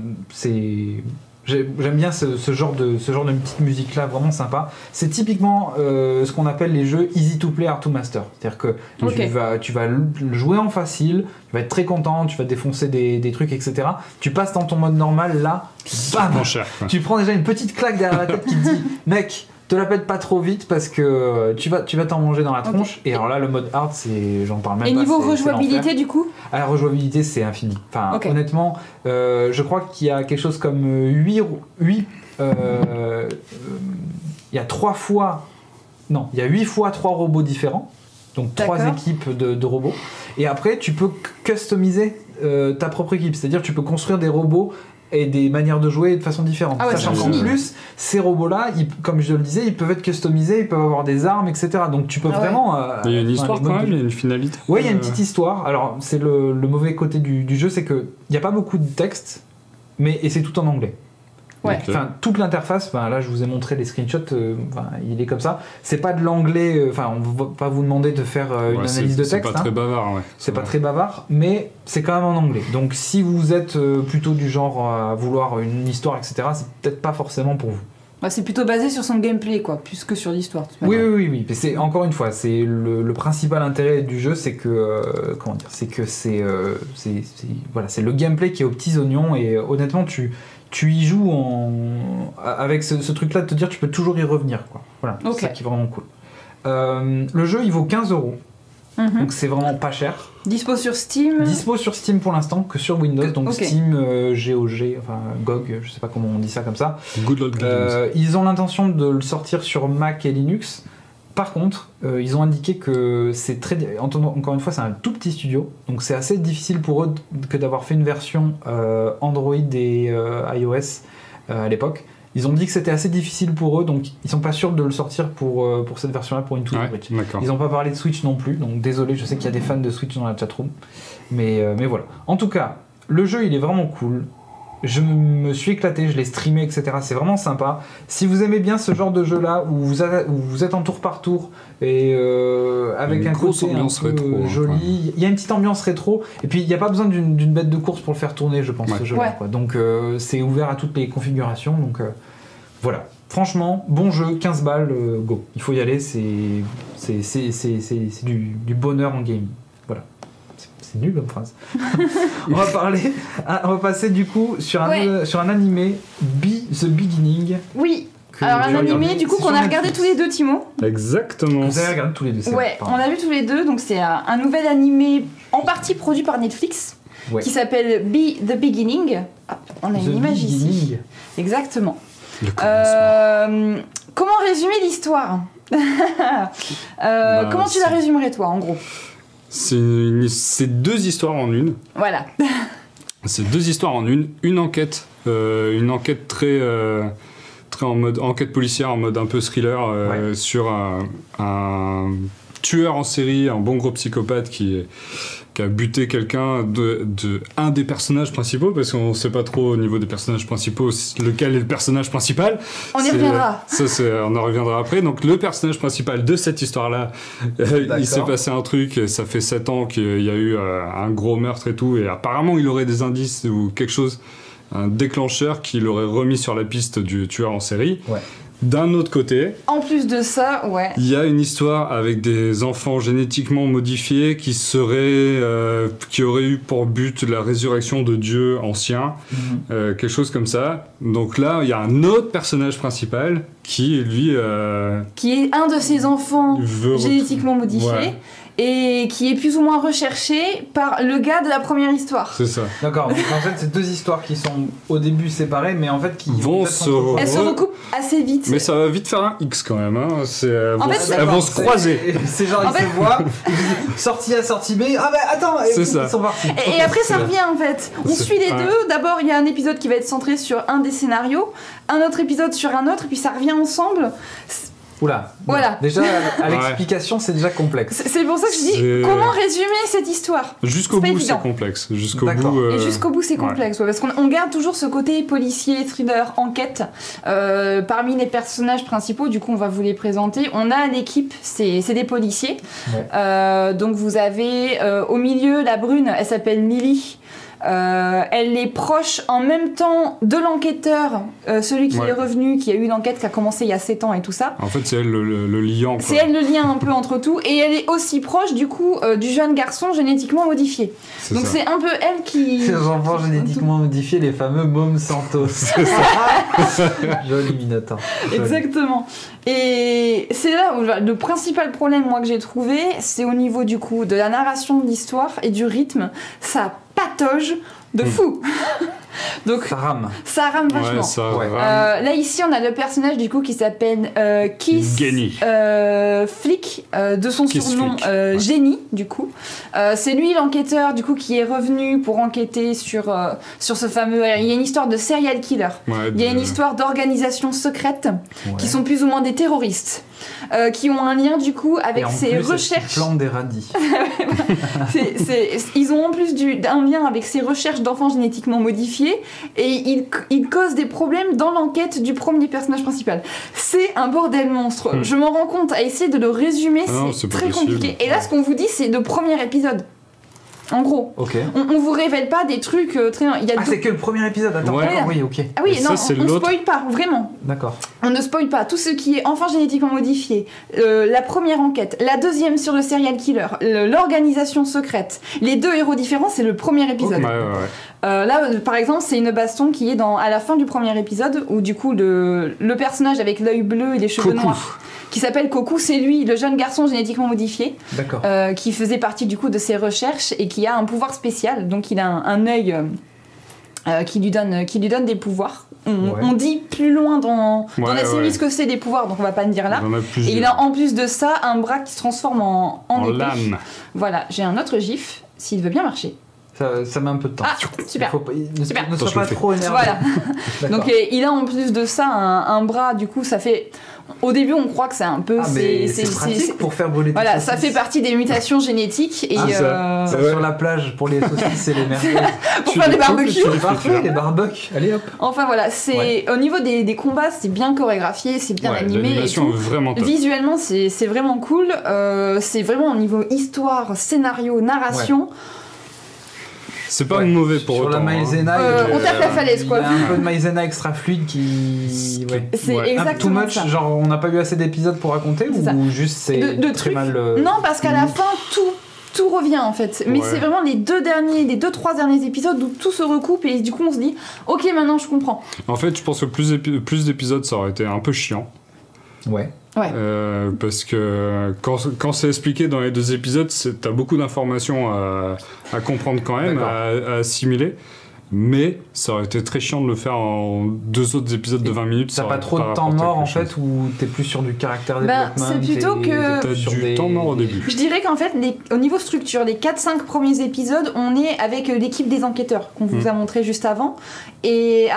j'aime bien ce genre de petite musique là, vraiment sympa. C'est typiquement ce qu'on appelle les jeux easy to play, hard to master. C'est-à-dire que tu vas le jouer en facile, tu vas être très content, tu vas défoncer des trucs, etc. Tu passes dans ton mode normal, là, bam, tu prends déjà une petite claque derrière la tête qui te dit mec, te la pète pas trop vite parce que tu vas t'en manger dans la tronche. Et alors là, le mode hard, j'en parle même Et pas. niveau c'est rejouabilité, l'enfer. du coup Ah, la rejouabilité, c'est infini. Enfin, honnêtement, je crois qu'il y a quelque chose comme 8 il y a 3 fois... Non, il y a 8 fois 3 robots différents. Donc 3 D'accord. équipes de robots. Et après, tu peux customiser ta propre équipe. C'est-à-dire tu peux construire des robots et des manières de jouer de façon différente. Ah ouais, Sachant c'est qu'en fini. plus, ces robots-là, comme je le disais, ils peuvent être customisés, ils peuvent avoir des armes, etc. Donc tu peux vraiment... Il y a une histoire les quand modes même, de- il y a une finalité. Ouais, il y a une petite histoire. Alors, c'est le mauvais côté du jeu, c'est qu'il n'y a pas beaucoup de texte, et c'est tout en anglais. Ouais. Ok. Enfin, toute l'interface, là je vous ai montré les screenshots, il est comme ça. C'est pas de l'anglais, on va pas vous demander de faire une Ouais, analyse de c'est texte. pas très bavard, ouais. C'est pas très bavard, mais c'est quand même en anglais. Donc si vous êtes plutôt du genre à vouloir une histoire, etc., c'est peut-être pas forcément pour vous. Bah, c'est plutôt basé sur son gameplay, quoi, plus que sur l'histoire. de toute Oui, manière. oui. Mais c'est encore une fois, c'est le principal intérêt du jeu, c'est que voilà, c'est le gameplay qui est aux petits oignons et honnêtement, tu y joues avec ce truc-là de te dire tu peux toujours y revenir, quoi. Voilà, Ok. c'est ça qui est vraiment cool. Le jeu, il vaut 15 €, Mhm. donc c'est vraiment pas cher. Dispo sur Steam. Dispo sur Steam pour l'instant, que sur Windows, donc Ok. Steam, GOG, enfin GOG, je sais pas comment on dit ça comme ça. Good Old Games. Ils ont l'intention de le sortir sur Mac et Linux. Par contre, ils ont indiqué que c'est encore une fois, c'est un tout petit studio, donc c'est assez difficile pour eux que d'avoir fait une version Android et iOS à l'époque. Ils ont dit que c'était assez difficile pour eux, donc ils sont pas sûrs de le sortir pour cette version-là, pour une toute Ouais, Switch. d'accord. Ils n'ont pas parlé de Switch non plus, donc désolé, je sais qu'il y a des fans de Switch dans la chatroom, mais voilà. En tout cas, le jeu il est vraiment cool. Je me suis éclaté, je l'ai streamé, etc. C'est vraiment sympa. Si vous aimez bien ce genre de jeu-là, où vous êtes en tour par tour, et avec Une un grosse côté un ambiance peu rétro, hein, joli, enfin. il y a une petite ambiance rétro, et puis il n'y a pas besoin d'une bête de course pour le faire tourner, je pense, Ouais. ce jeu-là. Ouais. Quoi. Donc c'est ouvert à toutes les configurations, donc voilà. Franchement, bon jeu, 15 balles, go. Il faut y aller, c'est du bonheur en game. Voilà. C'est nul comme phrase. on va passer du coup sur un animé, The Beginning. Oui. que Alors un j'ai animé, regardé. du coup, C'est qu'on sur a regardé Netflix. tous les deux, Timo. Exactement. Vous avez regardé tous les deux, c'est vrai, Ouais, pardon. on a vu tous les deux. Donc c'est un nouvel animé en partie produit par Netflix Ouais. qui s'appelle The Beginning. Hop, on a The une image ici. Beginning. Exactement. Le commencement. Comment résumer l'histoire Comment tu la résumerais toi, en gros? C'est 2 histoires en une. Voilà. C'est 2 histoires en une. Une enquête très en mode enquête policière, en mode un peu thriller, sur un tueur en série, un bon gros psychopathe qui a buté quelqu'un un des personnages principaux, parce qu'on ne sait pas trop au niveau des personnages principaux lequel est le personnage principal. On y reviendra. On en reviendra après. Donc le personnage principal de cette histoire-là, il s'est passé un truc, ça fait 7 ans qu'il y a eu un gros meurtre et tout, et apparemment il aurait des indices ou quelque chose, un déclencheur qui l'aurait remis sur la piste du tueur en série. Ouais. D'un autre côté, En plus de ça, ouais. il y a une histoire avec des enfants génétiquement modifiés qui auraient eu pour but la résurrection de Dieu ancien, quelque chose comme ça. Donc là, il y a un autre personnage principal qui, lui, Qui est un de ses enfants veut génétiquement modifiés. Ouais. Et qui est plus ou moins recherché par le gars de la première histoire. C'est ça. D'accord, donc en fait c'est 2 histoires qui sont au début séparées, mais en fait qui Vont peut-être se s'entrechoquer. Elles se recoupent assez vite. Mais ça va vite faire un X quand même. Hein. En fait, Elles vont se croiser. C'est genre, En ils fait- se voient, ils disent, sortie A, sortie B, ah bah attends, C'est ça. ils sont partis. Et après ça revient en fait. On C'est- suit les ouais. deux. D'abord il y a un épisode qui va être centré sur un des scénarios, un autre épisode sur un autre, et puis ça revient ensemble. Oula, Voilà. déjà à l'explication c'est déjà complexe. C'est pour ça que je dis C'est- comment résumer cette histoire. Jusqu'au C'est pas bout, c'est évident. complexe. Jusqu'au D'accord. bout. Et jusqu'au bout c'est complexe, ouais, parce qu'on garde toujours ce côté policier, thriller, enquête. Parmi les personnages principaux, du coup on va vous les présenter. On a l'équipe, c'est des policiers. Ouais. Donc vous avez au milieu la brune, elle s'appelle Lily. Elle est proche en même temps de l'enquêteur, celui qui est revenu, qui a eu une enquête qui a commencé il y a 7 ans et tout ça. En fait, c'est elle le liant. C'est elle le lien un peu entre tout. Et elle est aussi proche du coup du jeune garçon génétiquement modifié. Donc c'est un peu elle qui... Ces enfants génétiquement modifiés, les fameux Mom Santos. C'est ça. Joli Minotaur. Exactement. Et c'est là où le principal problème moi que j'ai trouvé, c'est au niveau du coup de la narration de l'histoire et du rythme. Ça patauge de fou. Donc ça rame vachement. Là ici on a le personnage du coup qui s'appelle Keith Flick, de son surnom Génie du coup. C'est lui l'enquêteur du coup qui est revenu pour enquêter sur ce fameux... Il y a une histoire de serial killer. Il y a une histoire d'organisations secrètes qui sont plus ou moins des terroristes. Qui ont un lien du coup avec ces recherches. Ils plantent des radis. Ils ont en plus un lien avec ces recherches d'enfants génétiquement modifiés et ils causent des problèmes dans l'enquête du premier personnage principal. C'est un bordel monstre. Je m'en rends compte à essayer de le résumer, c'est très compliqué. Et là, ce qu'on vous dit, c'est le premier épisode. En gros, on vous révèle pas des trucs très... c'est que le premier épisode, attends. Oui, ok. Ah oui, non, on ne spoil pas, vraiment. D'accord. On ne spoil pas. Tout ce qui est enfant génétiquement modifié, la première enquête, la deuxième sur le serial killer, l'organisation secrète, les 2 héros différents, c'est le premier épisode. Là, par exemple, c'est une baston qui est à la fin du premier épisode, où du coup, le personnage avec l'œil bleu et les cheveux noirs, qui s'appelle Koku, c'est lui, le jeune garçon génétiquement modifié, qui faisait partie du coup de ses recherches et qui a un pouvoir spécial. Donc il a un œil qui lui donne des pouvoirs. On dit plus loin dans la série ce que c'est des pouvoirs, donc on va pas le dire là. Et il a en plus de ça un bras qui se transforme en épée. Lame. Voilà, j'ai un autre gif, s'il veut bien marcher. Ça met un peu de temps. Ah, super. Ne sois pas trop énervé. Voilà. Donc il a en plus de ça un bras, du coup ça fait... Au début on croit que c'est un peu... c'est pratique pour faire brûler des saucisses. Ça fait partie des mutations génétiques. Et sur la plage pour les saucisses et les merguez. Pour faire des barbecues. Parfait, les barbecues. Allez hop. Enfin voilà, au niveau des combats, c'est bien chorégraphié, c'est bien animé. L'animation est vraiment top. Visuellement c'est vraiment cool. C'est vraiment au niveau histoire, scénario, narration. C'est pas mauvais pour sur autant. La maïzena, on tape la falaise quoi. Il y a un peu de maïzena extra fluide qui... C'est exactement too much, ça. Genre on n'a pas eu assez d'épisodes pour raconter ou juste c'est de très trucs... mal... Non, parce qu'à la fin tout revient en fait. Mais c'est vraiment les 2-3 derniers épisodes où tout se recoupe et du coup on se dit ok maintenant je comprends. En fait je pense que plus d'épisodes ça aurait été un peu chiant. Parce que quand c'est expliqué dans les 2 épisodes, t'as beaucoup d'informations à comprendre quand même, à assimiler. Mais ça aurait été très chiant de le faire en 2 autres épisodes de 20 minutes. T'as pas trop de temps mort en fait, ou t'es plus sur du caractère développement? C'est plutôt que... T'as du temps mort au début. Je dirais qu'en fait, au niveau structure, les 4-5 premiers épisodes, on est avec l'équipe des enquêteurs qu'on vous a montré juste avant. Et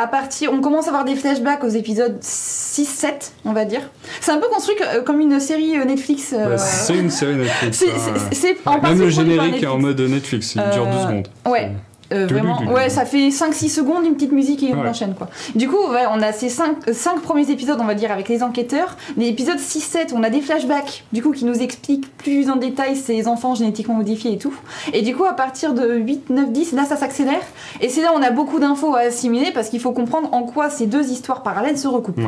on commence à avoir des flashbacks aux épisodes 6-7, on va dire. C'est un peu construit comme une série Netflix. C'est une série Netflix. Même le générique est en mode Netflix, il dure 2 secondes. Vraiment, ça fait 5-6 secondes, une petite musique et on enchaîne quoi. Du coup, on a ces 5 premiers épisodes, on va dire, avec les enquêteurs. L'épisode 6-7, on a des flashbacks, du coup, qui nous expliquent plus en détail ces enfants génétiquement modifiés et tout. Et du coup, à partir de 8, 9, 10, là, ça s'accélère. Et c'est là où on a beaucoup d'infos à assimiler parce qu'il faut comprendre en quoi ces 2 histoires parallèles se recoupent.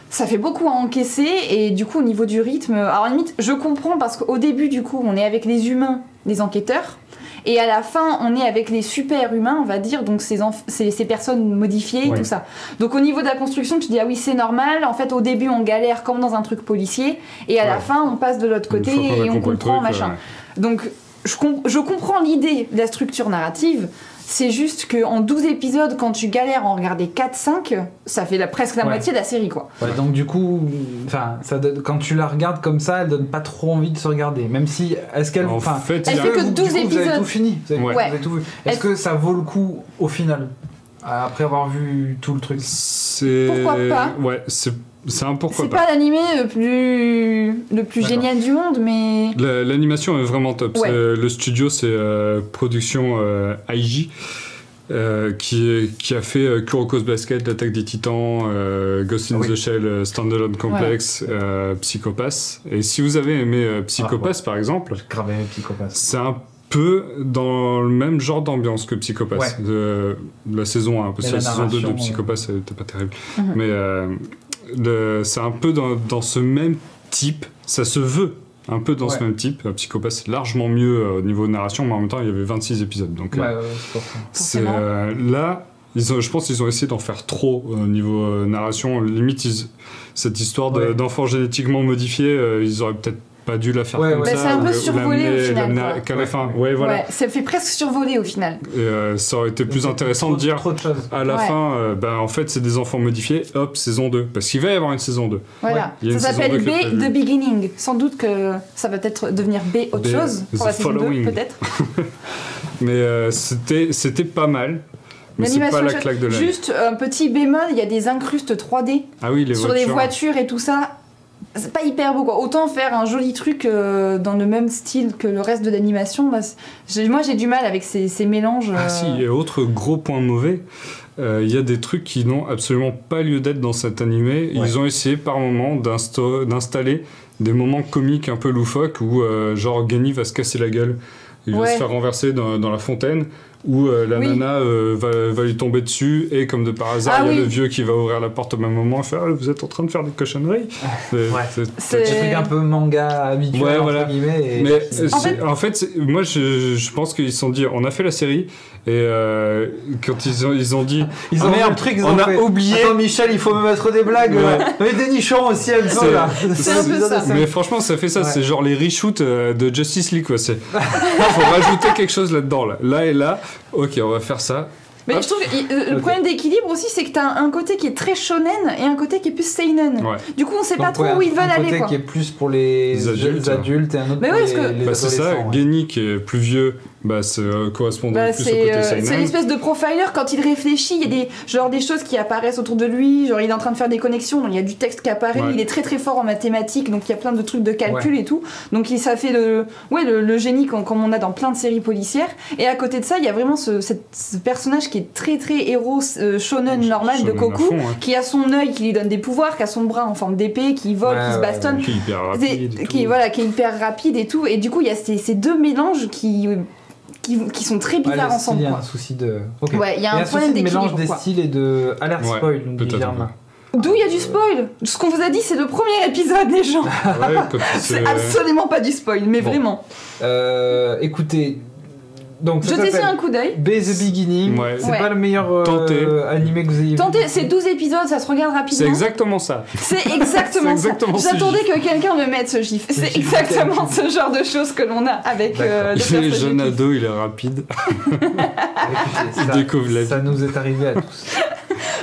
Ça fait beaucoup à encaisser et du coup, au niveau du rythme, alors limite, je comprends parce qu'au début, du coup, on est avec les humains, les enquêteurs. Et à la fin, on est avec les super-humains, on va dire, donc ces personnes modifiées, tout ça. Donc au niveau de la construction, tu te dis, ah oui, c'est normal. En fait, au début, on galère comme dans un truc policier. Et à la fin, on passe de l'autre côté et on comprend, machin. Donc je comprends l'idée de la structure narrative. C'est juste qu'en 12 épisodes, quand tu galères à en regarder 4-5, ça fait presque la moitié de la série, quoi. Donc du coup, quand tu la regardes comme ça, elle donne pas trop envie de se regarder. Même si, est-ce qu'elle... En fait, elle fait que 12 épisodes. Vous avez tout fini. Vous avez tout vu. Est-ce que ça vaut le coup au final, après avoir vu tout le truc? Pourquoi pas? C'est un pourquoi pas. C'est pas l'animé le plus génial du monde, mais... L'animation est vraiment top. Le studio, c'est production IG, qui a fait Kuroko's Basket, L'Attaque des Titans, Ghost in the Shell, Standalone Complex, Psycho Pass. Et si vous avez aimé Psycho Pass, par exemple... J'ai grave aimé Psycho Pass. C'est un peu dans le même genre d'ambiance que Psycho Pass, de la saison 1, parce que la saison 2 de Psycho Pass n'était pas terrible. Mais c'est un peu dans ce même type, ça se veut un peu dans ce même type. Psycho Pass c'est largement mieux au niveau de narration, mais en même temps il y avait 26 épisodes. Donc là, je pense qu'ils ont essayé d'en faire trop au niveau narration. Limite, cette histoire d'enfants génétiquement modifiés, ils auraient peut-être pas dû la faire comme ça. C'est un peu survolé au final. Qu'à la fin, voilà. Ça fait presque survoler au final. Et, ça aurait été plus intéressant de dire à la fin, en fait c'est des enfants modifiés, hop, saison 2. Parce qu'il va y avoir une saison 2. Voilà. Ça s'appelle B, The Beginning. Sans doute que ça va peut-être devenir B autre chose pour la saison 2, peut-être. Mais c'était pas mal. Mais c'est pas la claque de l'année. Juste un petit bémol, il y a des incrustes 3D sur les voitures et tout ça. C'est pas hyper beau quoi. Autant faire un joli truc dans le même style que le reste de l'animation. Moi j'ai du mal avec ces mélanges. Ah si, et autre gros point mauvais, il y a des trucs qui n'ont absolument pas lieu d'être dans cet animé. Ils ont essayé par moment d'installer des moments comiques un peu loufoques où genre Gany va se casser la gueule, il va se faire renverser dans la fontaine. Où la nana va lui tomber dessus et comme de par hasard il y a le vieux qui va ouvrir la porte au même moment et faire vous êtes en train de faire des cochonneries. C'est un truc un peu manga habituel entre guillemets. Mais en fait moi je pense qu'ils se sont dit on a fait la série et quand ils ont dit on a oublié. Attends Michel, il faut me mettre des blagues. Mais des nichons aussi un peu là. C'est un peu ça. Mais franchement ça fait ça, c'est genre les reshoots de Justice League quoi. Faut rajouter quelque chose là-dedans là et là. Ok, on va faire ça. Mais je trouve que le problème d'équilibre aussi, c'est que t'as un côté qui est très shonen et un côté qui est plus seinen. Du coup, on sait pas trop où ils veulent aller. Un côté qui est plus pour les adultes et un autre pour les adolescents. C'est ça, Gany qui est plus vieux, ça correspond plus au côté seinen. C'est l'espèce de profiler, quand il réfléchit, il y a des choses qui apparaissent autour de lui, genre il est en train de faire des connexions, donc il y a du texte qui apparaît, il est très très fort en mathématiques, donc il y a plein de trucs de calcul et tout. Donc ça fait le génie comme on a dans plein de séries policières. Et à côté de ça, il y a vraiment ce personnage qui est très très héros shonen normal de Koku, qui a son œil qui lui donne des pouvoirs, qui a son bras en forme d'épée, qui vole, qui se bastonne, qui est hyper rapide, qui est hyper rapide et tout. Et du coup, il y a ces deux mélanges qui sont très bizarres ensemble. Il y a un souci de. Il y a un problème d'équilibre. Mélange des styles et de alerte spoil. D'où il y a du spoil. Ce qu'on vous a dit, c'est le premier épisode, les gens. C'est absolument pas du spoil, mais vraiment. Écoutez. Donc, jetez-y un coup d'œil. B The Beginning, c'est pas le meilleur animé que vous ayez vu. Tentez, c'est 12 épisodes, ça se regarde rapidement. C'est exactement ça. C'est exactement ça. J'attendais que quelqu'un me mette ce gif. C'est exactement ce genre de choses que l'on a avec le jeune ado, il est rapide. Il découvre la vie. Ça nous est arrivé à tous.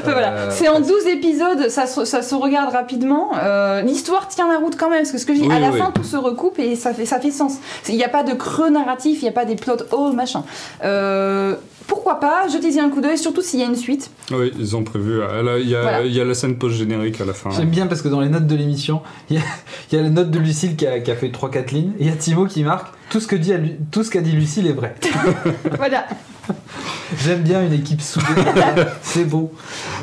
Voilà. C'est en 12 épisodes, ça se regarde rapidement. L'histoire tient la route quand même, parce que ce que je dis, à la fin tout se recoupe et ça fait sens. Il n'y a pas de creux narratif, il n'y a pas des plot holes, machin. Pourquoi pas, jetez-y un coup d'œil, surtout s'il y a une suite. Oui, ils ont prévu. Il y a la scène post-générique à la fin. J'aime bien parce que dans les notes de l'émission, il y a la note de Lucille qui a fait 3-4 lignes, et il y a Thibaut qui marque tout ce qu'a dit Lucille est vrai. Voilà. J'aime bien une équipe soudée, c'est beau.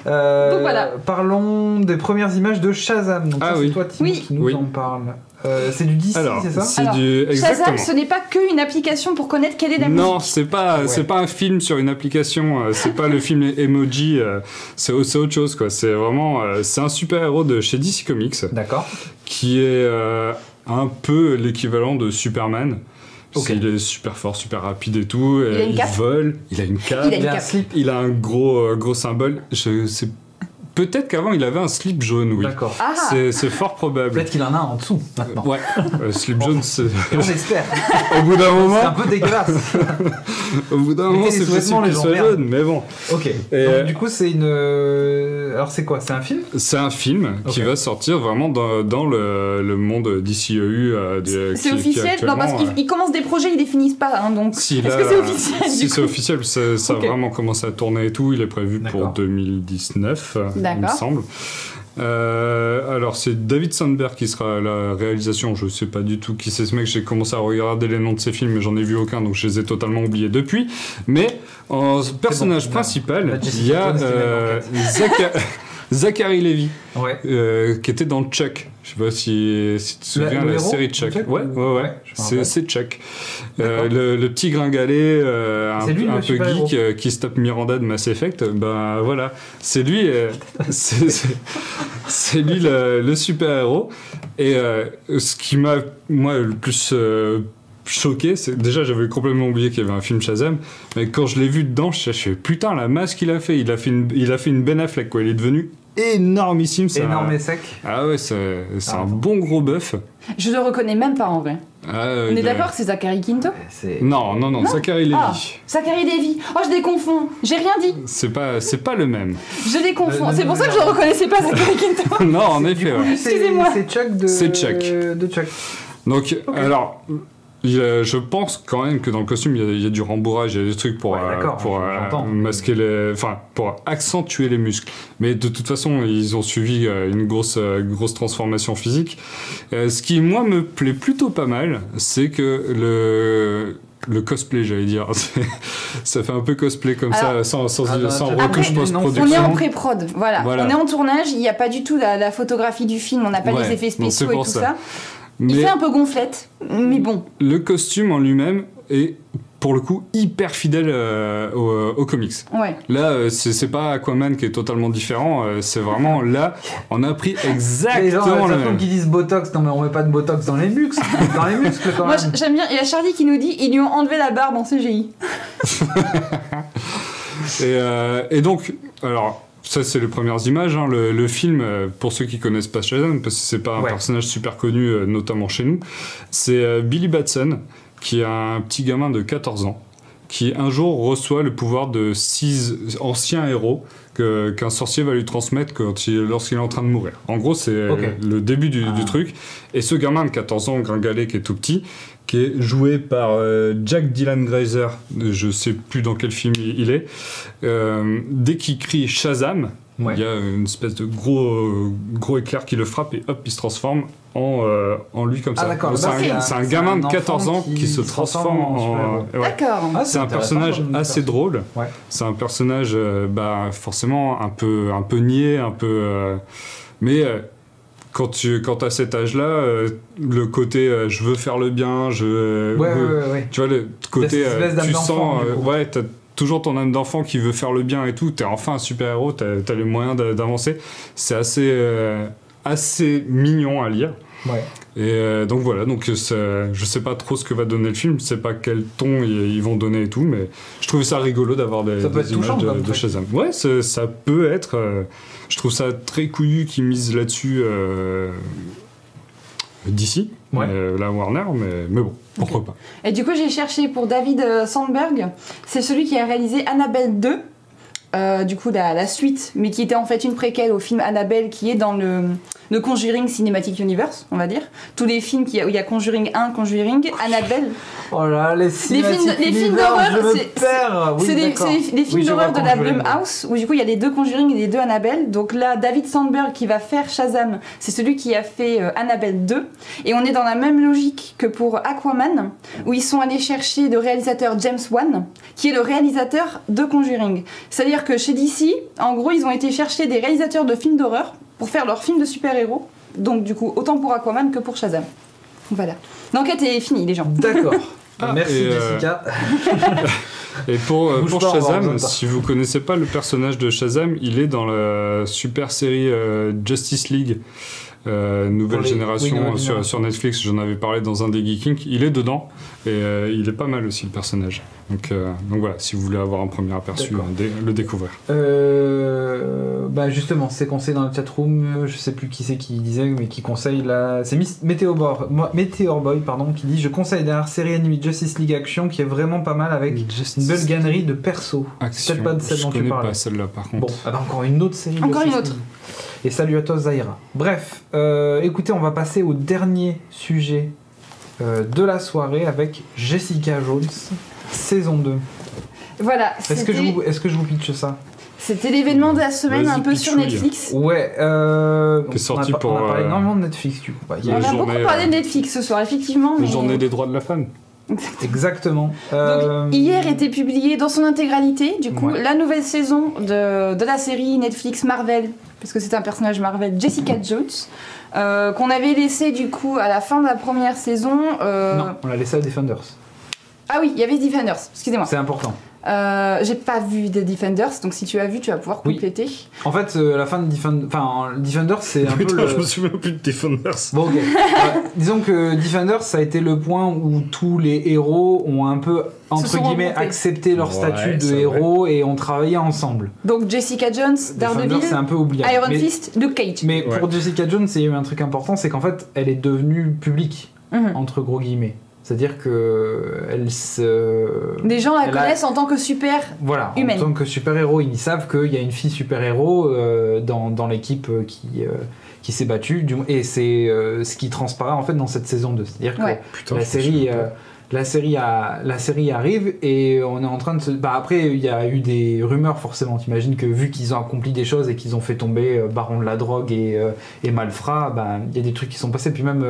Donc voilà. Parlons des premières images de Shazam. Donc c'est toi Thibaut qui nous en parle. C'est du DC, c'est ça? Shazam, ce n'est pas qu'une application pour connaître quelle est la musique. Non, c'est pas un film sur une application, c'est pas le film Emoji, c'est autre chose quoi. C'est vraiment c'est un super-héros de chez DC Comics. D'accord. Qui est un peu l'équivalent de Superman. Il est super fort, super rapide et tout. Il vole, il a une cape, il a un gros symbole. Je sais peut-être qu'avant il avait un slip jaune, oui. D'accord. C'est fort probable. Peut-être qu'il en a en dessous maintenant. Ouais, slip jaune, c'est. On espère. Au bout d'un moment. C'est un peu dégueulasse. Au bout d'un moment, c'est possible qu'il soit jaune, mais bon. Ok. Donc, du coup, c'est une. Alors, c'est quoi? C'est un film? C'est un film qui va sortir vraiment dans le monde DCEU. C'est officiel? Non, parce qu'ils commencent des projets, ils les finissent pas. Hein, donc. Est-ce que c'est officiel? Si c'est officiel, ça a vraiment commencé à tourner et tout. Il est prévu pour 2019. Il me semble. Alors c'est David Sandberg qui sera à la réalisation. Je sais pas du tout qui c'est ce mec. J'ai commencé à regarder les noms de ses films mais j'en ai vu aucun, donc je les ai totalement oubliés depuis. Mais en personnage principal il y a Zachary Levi, Ouais. qui était dans Chuck. Je sais pas si tu te souviens de la héros, série Chuck. Chuck, Ouais. je me rappelle. C'est Chuck. D'accord. le petit gringalet, C'est lui, un le peu super-héros. geek, qui se tape Miranda de Mass Effect. Ben voilà, c'est lui, c'est lui le super-héros. Et ce qui m'a, moi, le plus choqué, c'est déjà j'avais complètement oublié qu'il y avait un film Shazam, mais quand je l'ai vu dedans, je suis putain, la masse qu'il a fait, il a fait une Ben Affleck, quoi. Il est devenu énormissime. Énorme et sec. Ah ouais, c'est un bon gros bœuf. Je le reconnais même pas en vrai. On est d'accord que c'est Zachary Quinto? Non, Zachary Levi. Ah, Zachary Levi. Oh, je les confonds. J'ai rien dit. C'est pas le même. Je les confonds. C'est pour ça que je le reconnaissais pas, Zachary Quinto. Non, en effet. Ouais. Excusez-moi. C'est Chuck de... C'est Chuck. De Chuck. Donc, alors, je pense quand même que dans le costume, il y a du rembourrage, il y a des trucs pour, Ouais, d'accord, j'entends. masquer enfin, pour accentuer les muscles. Mais de toute façon, ils ont suivi une grosse transformation physique. Ce qui, moi, me plaît plutôt pas mal, c'est que le cosplay, j'allais dire. Ça fait un peu cosplay comme Alors, ça, sans après, retouche post-production. On est en pré-prod, voilà. Voilà. On est en tournage, il n'y a pas du tout la photographie du film, on n'a pas Ouais, les effets donc c'est spéciaux et pour tout ça. ça. Il Mais fait un peu gonflette, mais bon. le costume en lui-même est, pour le coup, hyper fidèle aux comics. Ouais. Là, c'est pas Aquaman qui est totalement différent, c'est vraiment là, on a pris Les gens, exactement le certains même. qui disent Botox, non mais on met pas de Botox dans les muscles, dans les muscles quand Moi même. j'aime bien, il y a Charlie qui nous dit ils lui ont enlevé la barbe en CGI. Et donc, alors, ça c'est les premières images, hein. Le film, pour ceux qui connaissent pas Shazam, parce que c'est pas un Ouais. personnage super connu, notamment chez nous, c'est Billy Batson, qui est un petit gamin de 14 ans, qui un jour reçoit le pouvoir de 6 anciens héros qu'un sorcier va lui transmettre lorsqu'il est en train de mourir. En gros, c'est Ok. le début du truc. Et ce gamin de 14 ans, gringalet, qui est tout petit, qui est joué par Jack Dylan Grazer, je sais plus dans quel film il est, dès qu'il crie Shazam, Ouais. il y a une espèce de gros éclair qui le frappe et hop, il se transforme en lui comme Ah, ça. d'accord. Donc, c'est un gamin de 14 ans qui se transforme en... Ouais. D'accord. Ah, C'est un intéressant personnage comme assez perso. drôle. Ouais. C'est un personnage forcément un peu niais, un peu... mais quand t'as cet âge-là, le côté je veux faire le bien, Ouais. tu vois, le côté T'as cette espèce d'âme tu d'enfant, sens... du coup. ouais, t'as toujours ton âme d'enfant qui veut faire le bien et tout. T'es enfin un super-héros, t'as les moyens d'avancer. C'est assez mignon à lire. Ouais. Et donc voilà, je sais pas trop ce que va donner le film, je sais pas quel ton ils vont donner et tout, mais je trouve ça rigolo d'avoir Ça peut des être touchant, images comme de truc. Shazam. Ouais, ça peut être. Je trouve ça très couillu qu'ils misent là-dessus d'ici, Ouais. la Warner, mais bon, pourquoi pas. Et du coup j'ai cherché pour David Sandberg, c'est celui qui a réalisé Annabelle 2. Du coup la suite, mais qui était en fait une préquelle au film Annabelle qui est dans le Conjuring Cinematic Universe, on va dire. Tous les films où il y a Conjuring 1, Conjuring, Annabelle. Oh là, les films d'horreur, je me c'est- perds. Oui, c'est des d'accord. films Oui, je d'horreur vois de la Conjuring. Blumhouse, où du coup il y a les 2 Conjuring et les 2 Annabelle. Donc là, David Sandberg qui va faire Shazam, c'est celui qui a fait Annabelle 2. Et on est dans la même logique que pour Aquaman, où ils sont allés chercher le réalisateur James Wan, qui est le réalisateur de Conjuring. C'est-à-dire que chez DC, en gros, ils ont été chercher des réalisateurs de films d'horreur pour faire leurs films de super-héros. Donc du coup, autant pour Aquaman que pour Shazam. Voilà. L'enquête est finie, les gens. D'accord. Merci et, Jessica. Et pour Bouge pas, on va en Shazam, zone. si vous connaissez pas le personnage de Shazam, il est dans la super série Justice League. Nouvelle Pour les- génération, oui, nouvelle sur génération. Netflix, j'en avais parlé dans un des Geeking, il est dedans et il est pas mal aussi le personnage. Donc voilà, si vous voulez avoir un premier aperçu, D'accord. le découvrir. Bah justement, c'est conseillé dans le chatroom, je sais plus qui c'est qui disait, mais qui conseille la. C'est Meteor Boy, pardon, qui dit je conseille la série animée Justice League Action qui est vraiment pas mal avec une belle galerie de persos. Action, Peut-être pas de celle je dont tu connais parlais. pas celle-là par contre. Bon, ah bah encore une autre série. Encore une Justice autre. League. Et salut à toi Zaira. Bref, écoutez, on va passer au dernier sujet de la soirée avec Jessica Jones, saison 2. Voilà. Est-ce que je vous pitche ça? C'était l'événement de la semaine Vas-y, un peu sur pitchouille. Netflix. Ouais, Qui est sorti on a pour, parlé énormément de Netflix du coup. Bah, il y a- On a journée, beaucoup parlé de Netflix ce soir, effectivement. La Mais... journée des droits de la femme. Exactement. Donc, hier était publiée dans son intégralité, du coup, Ouais. la nouvelle saison de la série Netflix Marvel, parce que c'est un personnage Marvel, Jessica Jones, qu'on avait laissé du coup à la fin de la première saison. Non, on l'a laissé à Defenders. Ah oui, il y avait Defenders, excusez-moi. C'est important. J'ai pas vu The Defenders, donc si tu as vu, tu vas pouvoir Oui. compléter. En fait, la fin de Defenders, c'est un peu Putain, le... je me souviens plus de Defenders. Bon, ok. Disons que Defenders, ça a été le point où tous les héros ont un peu, entre sont guillemets, regroupés. accepté leur Ouais, statut de c'est vrai. héros et ont travaillé ensemble. Donc Jessica Jones, Daredevil, Defenders, c'est un peu oubliable. Iron mais, Fist, Luke Cage. mais Ouais. pour Jessica Jones, il y a eu un truc important, c'est qu'en fait, elle est devenue publique, Mhm. entre gros guillemets. C'est-à-dire que elle se... Des gens la Elle a- connaissent en tant que super. Voilà, Humaine. en tant que super-héroïne, ils savent qu'il y a une fille super-héros dans l'équipe qui s'est battue, et c'est ce qui transparaît en fait dans cette saison 2. C'est-à-dire que Ouais. Putain, la je me série, souviens pas. la série arrive et on est en train de se... Bah après, il y a eu des rumeurs forcément. T'imagines que vu qu'ils ont accompli des choses et qu'ils ont fait tomber Baron de la drogue et Malfrat, bah, il y a des trucs qui sont passés. Puis même...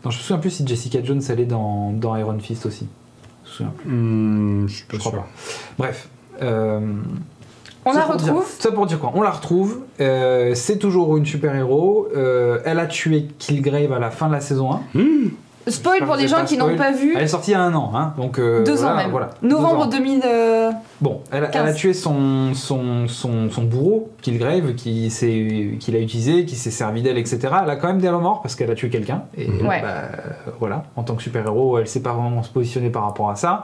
Non, je me souviens plus si Jessica Jones elle est dans Iron Fist aussi. Je me souviens plus. Je suis pas Je crois sûr. pas. Bref. On ça la pour dire- retrouve. Ça pour dire quoi? On la retrouve. C'est toujours une super-héros. Elle a tué Killgrave à la fin de la saison 1. Spoil J'espère pour que les c'est gens pas qui n'ont spoil. pas vu. Elle est sortie il y a 1 an. Hein, donc, 2 voilà, ans même. Voilà, Novembre 2 ans. 2000. Bon, elle a 15. tué son bourreau, Killgrave, qu'il a utilisé, qui s'est servi d'elle, etc. Elle a quand même des remords parce qu'elle a tué quelqu'un. Et Ouais. voilà, en tant que super-héros, elle sait pas vraiment se positionner par rapport à ça.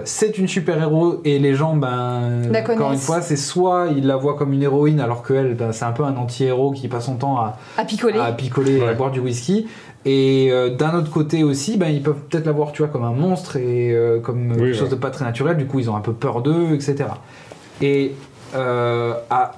C'est une super-héros et les gens, La encore une connaissent. fois, c'est soit ils la voient comme une héroïne alors qu'elle, c'est un peu un anti-héros qui passe son temps À picoler. à picoler, à Ouais. boire du whisky. Et d'un autre côté aussi, ils peuvent peut-être la voir, tu vois, comme un monstre et comme Oui, quelque chose ouais. de pas très naturel. Du coup, ils ont un peu peur d'eux, etc. Et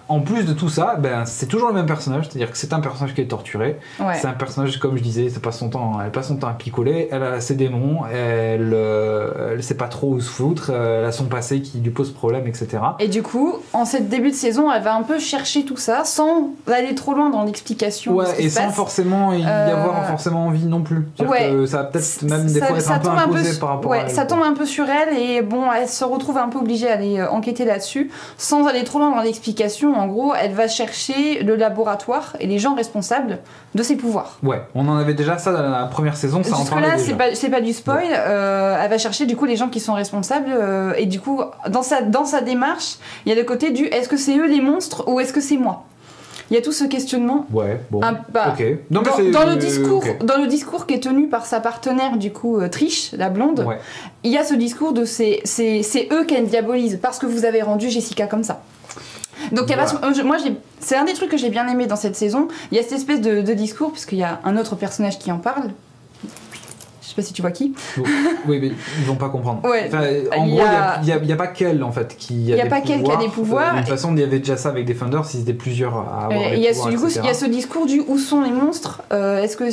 en plus de tout ça, c'est toujours le même personnage, c'est-à-dire que c'est un personnage qui est torturé. Ouais. C'est un personnage, comme je disais, elle passe son temps à picoler. Elle a ses démons, elle sait pas trop où se foutre. Elle a son passé qui lui pose problème, etc. Et du coup, en cette début de saison, elle va un peu chercher tout ça sans aller trop loin dans l'explication. de ce Ouais, qui et se sans passe. forcément y avoir forcément envie non plus. C'est-à-dire Ouais. que ça va peut-être même des fois être un peu tombe imposé su- par rapport ouais, à elle. ça tombe un peu sur elle et bon, elle se retrouve un peu obligée à aller enquêter là-dessus sans aller trop loin dans l'explication. En gros, elle va chercher le laboratoire et les gens responsables de ses pouvoirs. Ouais, on en avait déjà ça dans la première saison, ça en parlait Jusque-là, déjà. c'est pas du spoil. Elle va chercher du coup les gens qui sont responsables et du coup, dans sa démarche, il y a le côté du est-ce que c'est eux les monstres ou est-ce que c'est moi? Il y a tout ce questionnement. Ouais, bon. Bah, Ok. Non, mais c'est- dans le ok. discours qui est tenu par sa partenaire, du coup, Trish, la blonde, Ouais. il y a ce discours de c'est eux qu'elle diabolise parce que vous avez rendu Jessica comme ça. Donc il y a Voilà. moi c'est un des trucs que j'ai bien aimé dans cette saison. Il y a cette espèce de discours puisqu'il y a un autre personnage qui en parle. Je sais pas si tu vois qui. Oui, mais ils vont pas comprendre. Ouais. Enfin, en Il y gros, a- il y a pas qu'elle en fait qui Il y a pas qu'elle qui a des pouvoirs. De toute façon, il y avait déjà ça avec Defenders, ils étaient plusieurs à avoir Il des y a pouvoirs, du coup, etc. il y a ce discours du où sont les monstres. Est-ce que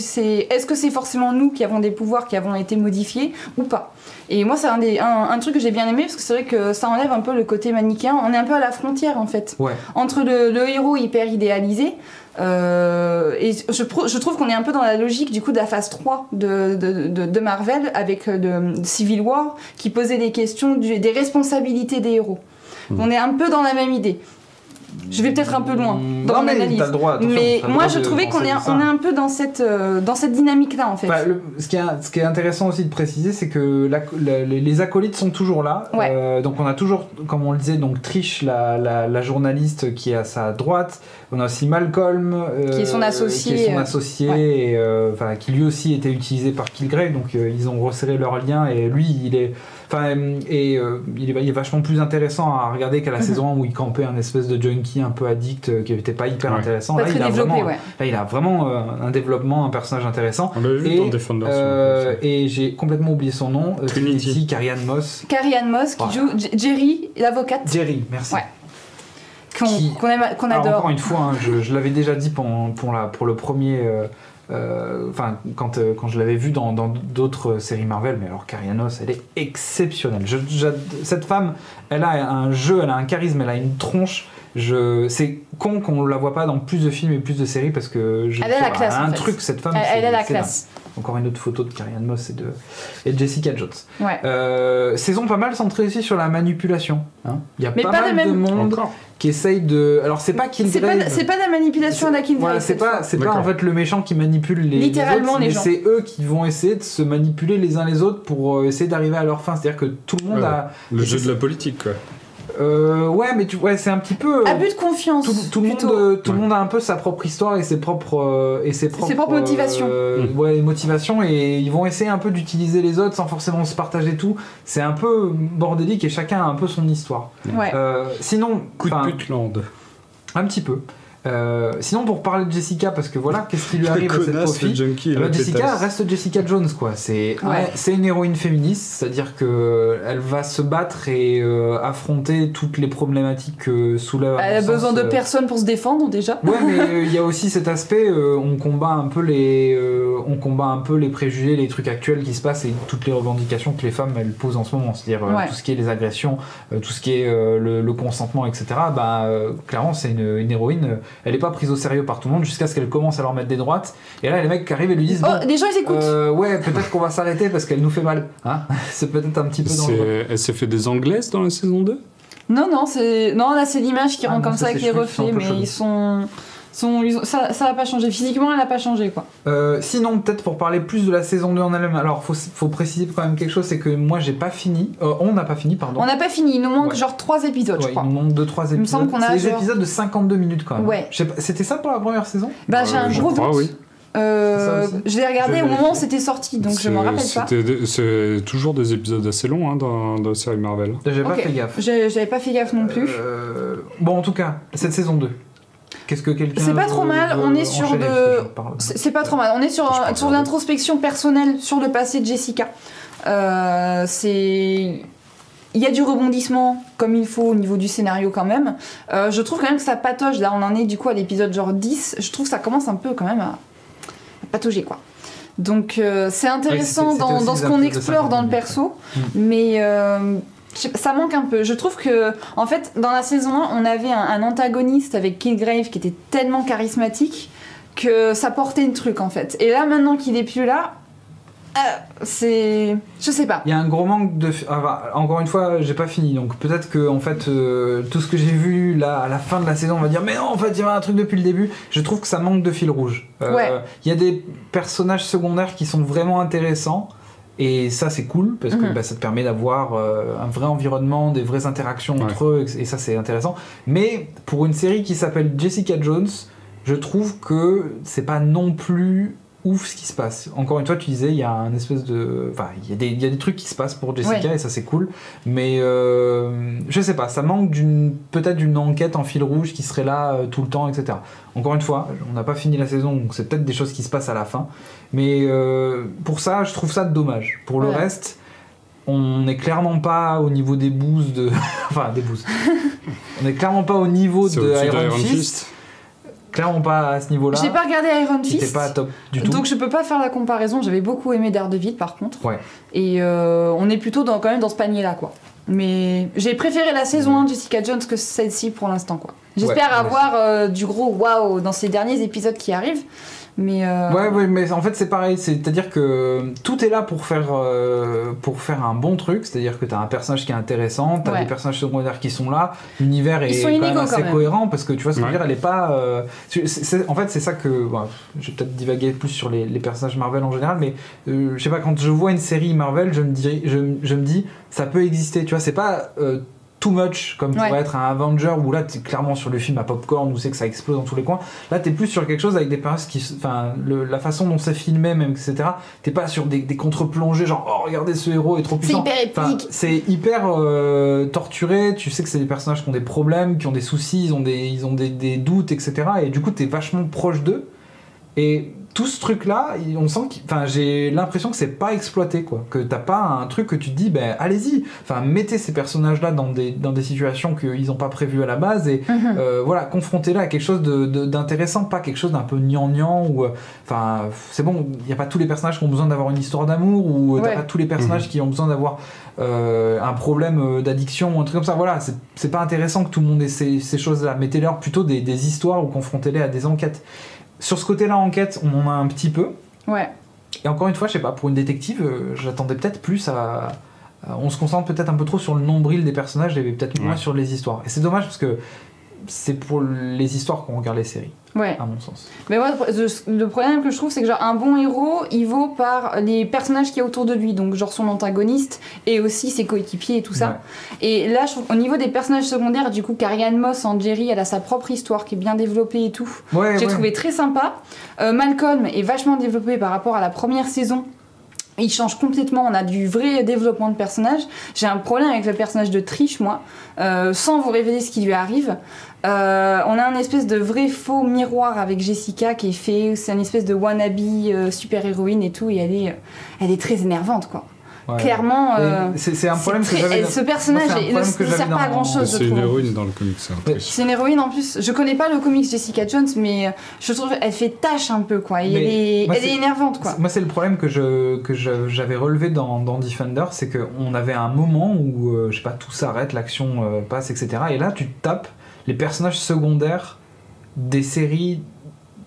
c'est forcément nous qui avons des pouvoirs qui avons été modifiés ou pas? Et moi, c'est un truc que j'ai bien aimé parce que c'est vrai que ça enlève un peu le côté manichéen. On est un peu à la frontière en fait Ouais. entre le héros hyper idéalisé. Et je trouve qu'on est un peu dans la logique du coup de la phase 3 de Marvel avec le Civil War qui posait des questions des responsabilités des héros. On est un peu dans la même idée. Je vais peut-être un peu loin dans Non, mon mais analyse. t'as le droit, attention, Mais t'as le moi droit je de trouvais qu'on penser est ça. on est un peu dans cette dynamique-là en fait. Enfin, ce qui est intéressant aussi de préciser, c'est que les acolytes sont toujours là. Ouais. Donc on a toujours, comme on le disait, donc Trish, la journaliste qui est à sa droite. On a aussi Malcolm, Qui est son associé, qui est son associé, et, enfin, qui lui aussi était utilisé par Killgrave. Donc ils ont resserré leur lien et lui, il est vachement plus intéressant à regarder qu'à la saison 1 où il campait un espèce de junkie un peu addict qui n'était pas hyper Ouais. intéressant. Pas Là, très il a développé, vraiment, ouais. là, il a vraiment un développement, un personnage intéressant. On l'avait vu Et, dans Defenders. et j'ai complètement oublié son nom. Trinity. Carrie-Anne Moss. Carrie-Anne Moss qui Voilà. joue Jerry, l'avocate, Jerry, merci. Ouais. Qui- qu'on Alors, adore. encore une fois, hein, je l'avais déjà dit pour le premier. Enfin, quand je l'avais vu dans d'autres séries Marvel, mais alors Carrie-Anne Moss, elle est exceptionnelle. Cette femme, elle a un jeu, elle a un charisme, elle a une tronche. C'est con qu'on la voit pas dans plus de films et plus de séries parce que Elle a la classe, a en un fait. truc, cette femme. Elle a la c'est classe. encore une autre photo de Carrie Ann Moss et de Jessica Jones. Ouais. Saison pas mal centrée aussi sur la manipulation. Hein. Il y a Mais pas pas mal de monde Encore. qui essaye de... Alors c'est pas Kilgrave... C'est pas de la manipulation à la Kilgrave. Voilà, c'est pas en fait le méchant qui manipule Littéralement autres, les mais gens. c'est eux qui vont essayer de se manipuler les uns les autres pour essayer d'arriver à leur fin. C'est-à-dire que tout le monde a... Le jeu de la politique, quoi. Ouais, mais c'est un petit peu... Abus de confiance. Tout le monde a un peu sa propre histoire et ses propres motivations. Ouais, motivations, et ils vont essayer un peu d'utiliser les autres sans forcément se partager tout. C'est un peu bordélique et chacun a un peu son histoire. Ouais. Sinon, Coup de pute-lande. un petit peu. Sinon, pour parler de Jessica, parce que voilà, qu'est-ce qui lui arrive à cette pauvre fille? Jessica reste Jessica Jones, quoi. C'est une héroïne féministe, c'est-à-dire que elle va se battre et affronter toutes les problématiques que soulève. Elle a besoin de personne pour se défendre déjà. Ouais, mais il y a aussi cet aspect, on combat un peu les préjugés, les trucs actuels qui se passent et toutes les revendications que les femmes elles posent en ce moment, c'est-à-dire tout ce qui est les agressions, tout ce qui est le consentement, etc. Clairement, c'est une héroïne. Elle est pas prise au sérieux par tout le monde jusqu'à ce qu'elle commence à leur mettre des droites. Et là, les mecs qui arrivent et lui disent des gens ils écoutent. Ouais, peut-être qu'on va s'arrêter parce qu'elle nous fait mal. Hein, c'est peut-être un petit peu dangereux. Elle s'est fait des anglaises dans la saison 2 ? Non, là c'est l'image qui rend comme ça avec les reflets, mais ils sont ça a pas changé. Physiquement, elle a pas changé, quoi. Sinon, peut-être pour parler plus de la saison 2 en elle-même, alors faut préciser quand même quelque chose, c'est que moi j'ai pas fini. On n'a pas fini, pardon. On n'a pas fini, il nous manque genre 3 épisodes, je crois. Il nous manque 2-3 épisodes. Il me semble qu'on a c'est des épisodes de 52 minutes quand même. Ouais. Je sais pas, c'était ça pour la première saison? J'ai un gros doute. Oui. Je l'ai regardé au moment où c'était sorti, donc je m'en rappelle pas. C'est toujours des épisodes assez longs dans la série Marvel. J'avais pas fait gaffe. J'avais pas fait gaffe non plus. Bon, en tout cas, cette saison 2. Qu'est-ce que quelqu'un C'est pas trop mal, on est sur c'est pas trop mal. On est sur l'introspection personnelle sur le passé de Jessica. Il y a du rebondissement comme il faut au niveau du scénario quand même. Je trouve quand même que ça patauge. Là, on en est du coup à l'épisode genre 10. Je trouve que ça commence un peu quand même à patauger, quoi. Donc c'est intéressant dans ce qu'on explore dans le perso, mais ça manque un peu. Je trouve que, en fait, dans la saison 1, on avait un antagoniste avec Kilgrave qui était tellement charismatique que ça portait le truc, en fait. Et là, maintenant qu'il est plus là, c'est... Je sais pas. Il y a un gros manque de... encore une fois, j'ai pas fini, donc peut-être que, en fait, tout ce que j'ai vu, là, à la fin de la saison, on va dire, mais non, en fait, il y avait un truc depuis le début. Je trouve que ça manque de fil rouge. Il y a des personnages secondaires qui sont vraiment intéressants. Et ça c'est cool parce que ça te permet d'avoir un vrai environnement, des vraies interactions entre eux, et ça c'est intéressant. Mais pour une série qui s'appelle Jessica Jones, je trouve que c'est pas non plus ouf ce qui se passe. Encore une fois, tu disais, il y a un espèce de... Enfin, il y a des trucs qui se passent pour Jessica et ça c'est cool. Mais je sais pas, ça manque peut-être d'une enquête en fil rouge qui serait là tout le temps, etc. Encore une fois, on n'a pas fini la saison, donc c'est peut-être des choses qui se passent à la fin. Mais pour ça, je trouve ça dommage. Pour le reste, on n'est clairement pas au niveau des boosts de... enfin, des boosts. On n'est clairement pas au niveau de Iron Fist. Clairement pas à ce niveau-là. J'ai pas regardé Iron Fist. C'était pas top du tout. Donc je peux pas faire la comparaison. J'avais beaucoup aimé Daredevil par contre. Ouais. Et on est plutôt quand même dans ce panier-là, quoi. Mais j'ai préféré la saison 1 de Jessica Jones que celle-ci pour l'instant, quoi. J'espère avoir du gros waouh dans ces derniers épisodes qui arrivent. Mais ouais, mais en fait c'est pareil, c'est-à-dire que tout est là pour faire un bon truc, c'est-à-dire que t'as un personnage qui est intéressant, t'as des personnages secondaires qui sont là, l'univers est quand même assez cohérent parce que tu vois ce que je veux dire, elle est pas... en fait c'est ça que... Bon, je vais peut-être divaguer plus sur les personnages Marvel en général, mais je sais pas, quand je vois une série Marvel, je me dis ça peut exister, tu vois, c'est pas... too much comme pourrait être un Avenger où là t'es clairement sur le film à popcorn où c'est que ça explose dans tous les coins. Là t'es plus sur quelque chose avec des personnages qui, enfin la façon dont c'est filmé même, etc. T'es pas sur des contre-plongées genre oh regardez ce héros est trop puissant. C'est hyper épique. C'est hyper torturé. Tu sais que c'est des personnages qui ont des problèmes, qui ont des soucis, ils ont des doutes, etc. Et du coup t'es vachement proche d'eux. Et tout ce truc-là, on sent j'ai l'impression que c'est pas exploité, quoi. Que t'as pas un truc que tu te dis, ben allez-y, enfin mettez ces personnages-là dans des situations qu'ils ont pas prévues à la base et voilà, confrontez-les à quelque chose d'intéressant, pas quelque chose d'un peu gnangnan ou enfin c'est bon, il y a pas tous les personnages qui ont besoin d'avoir une histoire d'amour ou t'as pas tous les personnages qui ont besoin d'avoir un problème d'addiction ou un truc comme ça. Voilà, c'est pas intéressant que tout le monde ait ces choses-là. Mettez-leur plutôt des histoires ou confrontez-les à des enquêtes. Sur ce côté-là, enquête, on en a un petit peu. Ouais. Et encore une fois, je sais pas, pour une détective, j'attendais peut-être plus on se concentre peut-être un peu trop sur le nombril des personnages et peut-être moins sur les histoires. Et c'est dommage parce que c'est pour les histoires qu'on regarde les séries, à mon sens. Mais moi, le problème que je trouve, c'est que genre un bon héros, il vaut par les personnages qu'il y a autour de lui, donc genre son antagoniste et aussi ses coéquipiers et tout ça. Et là, je trouve, au niveau des personnages secondaires, du coup, Carrie-Anne Moss en Jerry, elle a sa propre histoire qui est bien développée et tout. J'ai trouvé très sympa. Malcolm est vachement développé par rapport à la première saison. Il change complètement, on a du vrai développement de personnage. J'ai un problème avec le personnage de Trish, moi, sans vous révéler ce qui lui arrive. On a un espèce de vrai faux miroir avec Jessica qui est fait, c'est une espèce de wannabe super-héroïne et tout, et elle est très énervante, quoi. Clairement, c'est un problème que j'avais. Ce personnage ne sert pas à grand chose. C'est une héroïne dans le comics. C'est une héroïne en plus. Je connais pas le comics Jessica Jones, mais je trouve elle fait tâche un peu, quoi. Elle est énervante, quoi. Moi, c'est le problème que j'avais relevé dans Defender, c'est qu'on avait un moment où je sais pas, tout s'arrête, l'action passe, etc. Et là, tu tapes les personnages secondaires des séries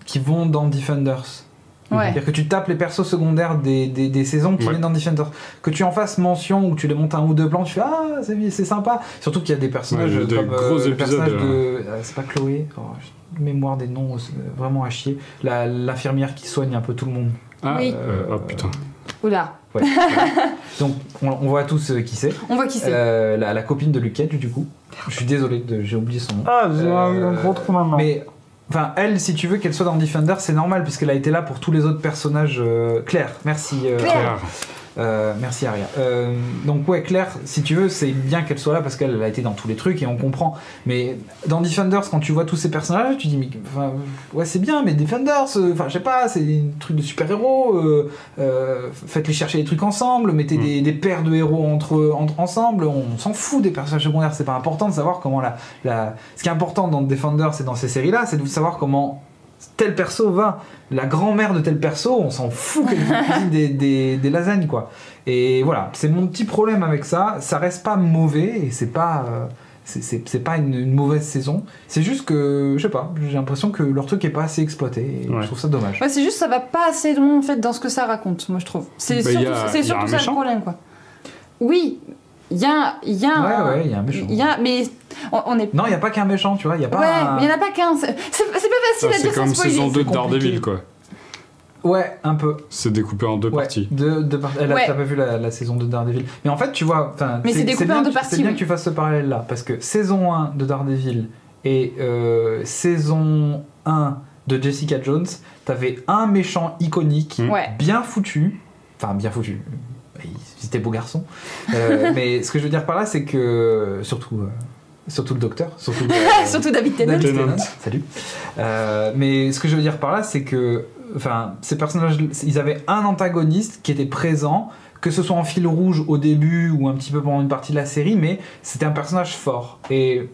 qui vont dans Defenders. C'est-à-dire que tu tapes les persos secondaires des saisons qui viennent dans Defenders. Que tu en fasses mention ou tu les montes un ou deux plans, tu fais ah c'est sympa. Surtout qu'il y a des personnages comme le personnage de c'est pas Chloé, mémoire des noms vraiment à chier. L'infirmière qui soigne un peu tout le monde. Oh putain. Oula. Donc on voit tous qui c'est. On voit qui c'est. La copine de Luke Cage du coup. Je suis désolé, j'ai oublié son nom. J'ai un gros trou maintenant. Mais enfin, elle, si tu veux qu'elle soit dans Defender, c'est normal puisqu'elle a été là pour tous les autres personnages. Claire, merci. Claire. Merci Aria. Donc ouais, Claire, si tu veux, c'est bien qu'elle soit là parce qu'elle a été dans tous les trucs et on comprend. Mais dans Defenders, quand tu vois tous ces personnages, tu dis mais ouais c'est bien, mais Defenders, je sais pas, c'est un truc de super-héros. Faites-les chercher des trucs ensemble, mettez des paires de héros ensemble. On s'en fout des personnages secondaires. C'est pas important de savoir comment Ce qui est important dans Defenders et dans ces séries-là, c'est de savoir comment tel perso va. La grand-mère de tel perso, on s'en fout qu'elle cuisine des lasagnes, quoi. Et voilà, c'est mon petit problème avec ça. Ça reste pas mauvais et c'est pas une mauvaise saison. C'est juste que, je sais pas, j'ai l'impression que leur truc est pas assez exploité et je trouve ça dommage. Ouais, c'est juste que ça va pas assez loin en fait dans ce que ça raconte, moi je trouve. C'est surtout ça le problème, quoi. Oui. Il y a un méchant. Mais on est... Non, il n'y a pas qu'un méchant, tu vois. Y a pas mais il n'y en a pas qu'un. C'est pas facile à dire sans spoiler. C'est comme saison 2 de Daredevil, quoi. Ouais, un peu. C'est découpé en deux parties. T'as pas vu la saison 2 de Daredevil. Mais en fait, tu vois... Mais c'est découpé en deux parties. C'est bien que tu fasses ce parallèle-là. Parce que saison 1 de Daredevil et saison 1 de Jessica Jones, t'avais un méchant iconique, bien foutu. Enfin, bien foutu. C'était beau garçon. Mais ce que je veux dire par là, c'est que surtout le docteur, surtout David Tennant. Salut. Mais ce que je veux dire par là, c'est que ces personnages, ils avaient un antagoniste qui était présent, que ce soit en fil rouge au début ou un petit peu pendant une partie de la série, mais c'était un personnage fort. Et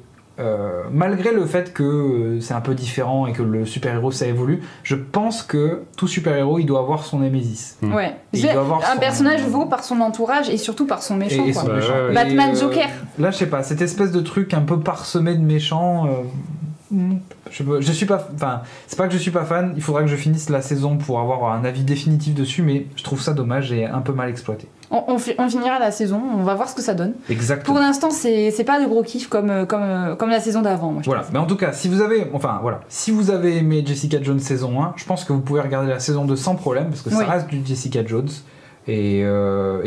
malgré le fait que c'est un peu différent et que le super-héros ça évolue, je pense que tout super-héros il doit avoir son némésis. Ouais. Un personnage vaut par son entourage et surtout par son méchant. Batman, Joker. Là je sais pas, cette espèce de truc un peu parsemé de méchants. Je suis pas, c'est pas que je suis pas fan. Il faudra que je finisse la saison pour avoir un avis définitif dessus, mais je trouve ça dommage et un peu mal exploité. On finira la saison, on va voir ce que ça donne. Exactement. Pour l'instant, c'est pas de gros kiff comme la saison d'avant. Voilà, mais en tout cas, si vous avez aimé Jessica Jones saison 1, je pense que vous pouvez regarder la saison 2 sans problème, parce que ça reste du Jessica Jones. Et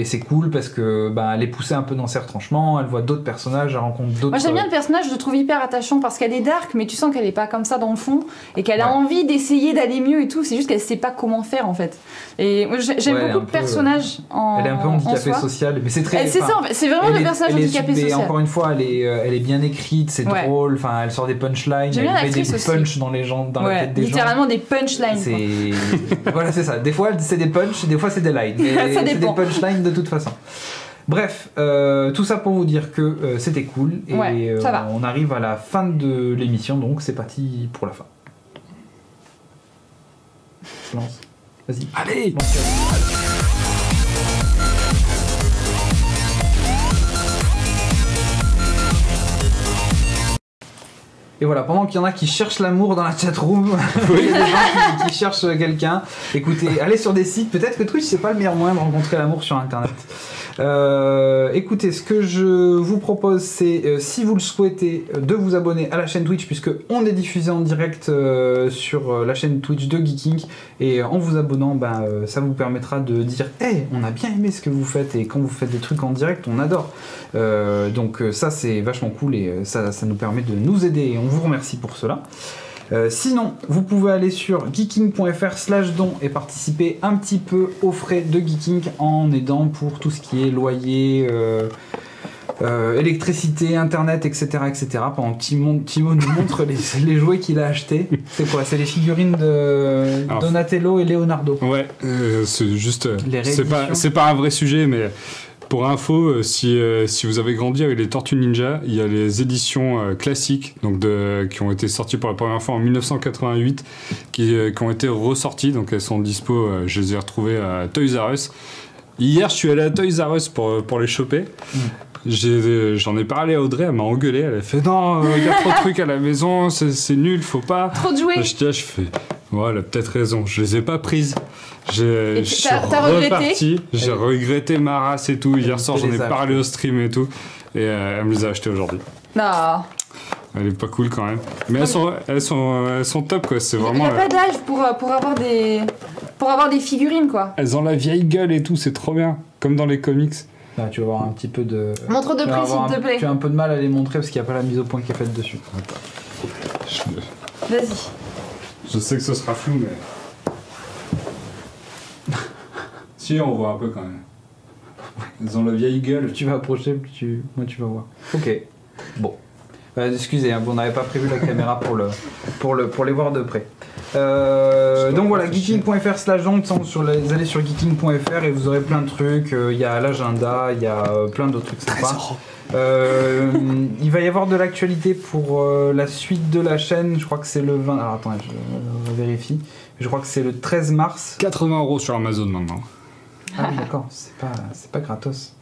c'est cool parce que elle est poussée un peu dans ses retranchements, elle voit d'autres personnages, elle rencontre d'autres... Moi j'aime bien le personnage, je le trouve hyper attachant parce qu'elle est dark, mais tu sens qu'elle est pas comme ça dans le fond et qu'elle a envie d'essayer d'aller mieux et tout, c'est juste qu'elle sait pas comment faire en fait. Et moi j'aime beaucoup le personnage elle est un peu handicapée sociale, mais c'est très... C'est ça en fait, c'est vraiment le personnage handicapé social. Mais encore une fois, elle est bien écrite, c'est drôle, elle sort des punchlines, elle met des punchs dans les gens, dans la tête des gens. Littéralement des punchlines. Voilà, c'est ça. Des fois c'est des punchs, des fois c'est des lines. Ça c'est des punchlines de toute façon. Bref, tout ça pour vous dire que c'était cool et on arrive à la fin de l'émission, donc c'est parti pour la fin. Je lance. Vas-y. Allez. Et voilà, pendant qu'il y en a qui cherchent l'amour dans la chatroom, il y a des gens qui cherchent quelqu'un. Écoutez, allez sur des sites, peut-être que Twitch c'est pas le meilleur moyen de rencontrer l'amour sur internet. Écoutez, ce que je vous propose, c'est, si vous le souhaitez, de vous abonner à la chaîne Twitch, puisque on est diffusé en direct sur la chaîne Twitch de Geeking, et en vous abonnant, ça vous permettra de dire « Hey, on a bien aimé ce que vous faites », et quand vous faites des trucs en direct, on adore. Donc ça, c'est vachement cool, et ça nous permet de nous aider, et on vous remercie pour cela. Sinon, vous pouvez aller sur geeking.fr/don et participer un petit peu aux frais de Geeking en aidant pour tout ce qui est loyer, électricité, internet, etc. Pendant que Timo nous montre les jouets qu'il a achetés. C'est quoi? C'est les figurines de Donatello et Leonardo. Ouais, c'est juste... Les c'est pas un vrai sujet, mais... Pour info, si vous avez grandi avec les Tortues Ninja, il y a les éditions classiques donc qui ont été sorties pour la première fois en 1988, qui ont été ressorties, donc elles sont dispo, je les ai retrouvées à Toys R Us. Hier, je suis allé à Toys R Us pour les choper. J'en ai parlé à Audrey, elle m'a engueulé, elle a fait non, il y a trop de trucs à la maison, c'est nul, faut pas. Trop de jouets. Je fais, ouais, elle a peut-être raison, je les ai pas prises. Je suis regretté reparti, j'ai regretté ma race et tout. Hier soir, j'en ai parlé au stream et tout. Et elle me les a achetées aujourd'hui. Non. Elle est pas cool quand même. Mais elles sont top quoi. C'est vraiment. Il n'y a pas d'âge pour avoir des figurines quoi. Elles ont la vieille gueule et tout, c'est trop bien. Comme dans les comics. Là, tu vas avoir un petit peu de. Montre de près s'il te plaît. Tu as un peu de mal à les montrer parce qu'il n'y a pas la mise au point qui est faite dessus. Vas-y. Je sais que ce sera flou, mais. Si, on voit un peu quand même. Elles ont la vieille gueule. Tu vas approcher, moi tu vas voir. Ok. Bon. Excusez, on n'avait pas prévu la caméra pour les voir de près. Donc voilà, geeking.fr/don, vous allez sur geeking.fr et vous aurez plein de trucs. Il y a l'agenda, il y a plein d'autres trucs sympas. Il va y avoir de l'actualité pour la suite de la chaîne. Je crois que c'est le 20. Alors attendez, je vérifie. Je crois que c'est le 13 mars. 80 € sur Amazon maintenant. Ah oui, d'accord, c'est pas gratos.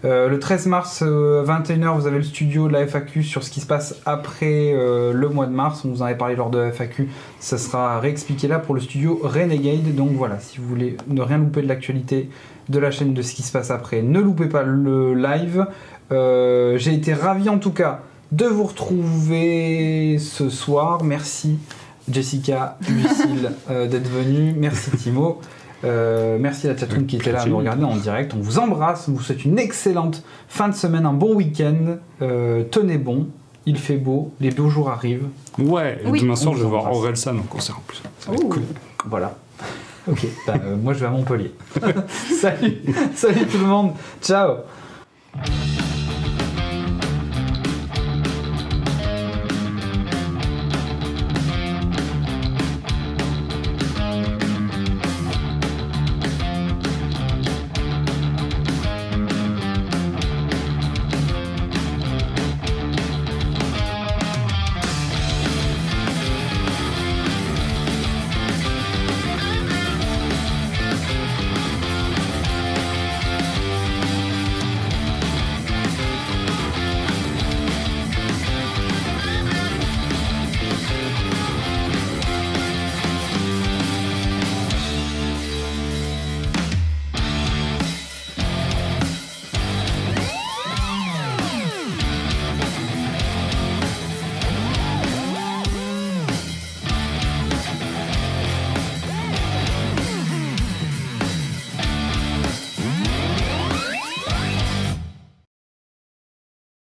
Le 13 mars, 21h, vous avez le studio de la FAQ sur ce qui se passe après le mois de mars. On vous en avait parlé lors de la FAQ. Ça sera réexpliqué là pour le studio Renegade. Donc voilà, si vous voulez ne rien louper de l'actualité de la chaîne, de ce qui se passe après, ne loupez pas le live. J'ai été ravi en tout cas de vous retrouver ce soir. Merci Jessica, Lucille d'être venue. Merci Timo. Merci à la chatroom qui était là à nous regarder en direct. On vous embrasse, on vous souhaite une excellente fin de semaine, un bon week-end. Tenez bon, il fait beau, les beaux jours arrivent. Ouais, et oui. Demain soir je vais voir Orelsan en concert en plus. Ça va être cool. Voilà. Ok, moi je vais à Montpellier. Salut tout le monde, ciao.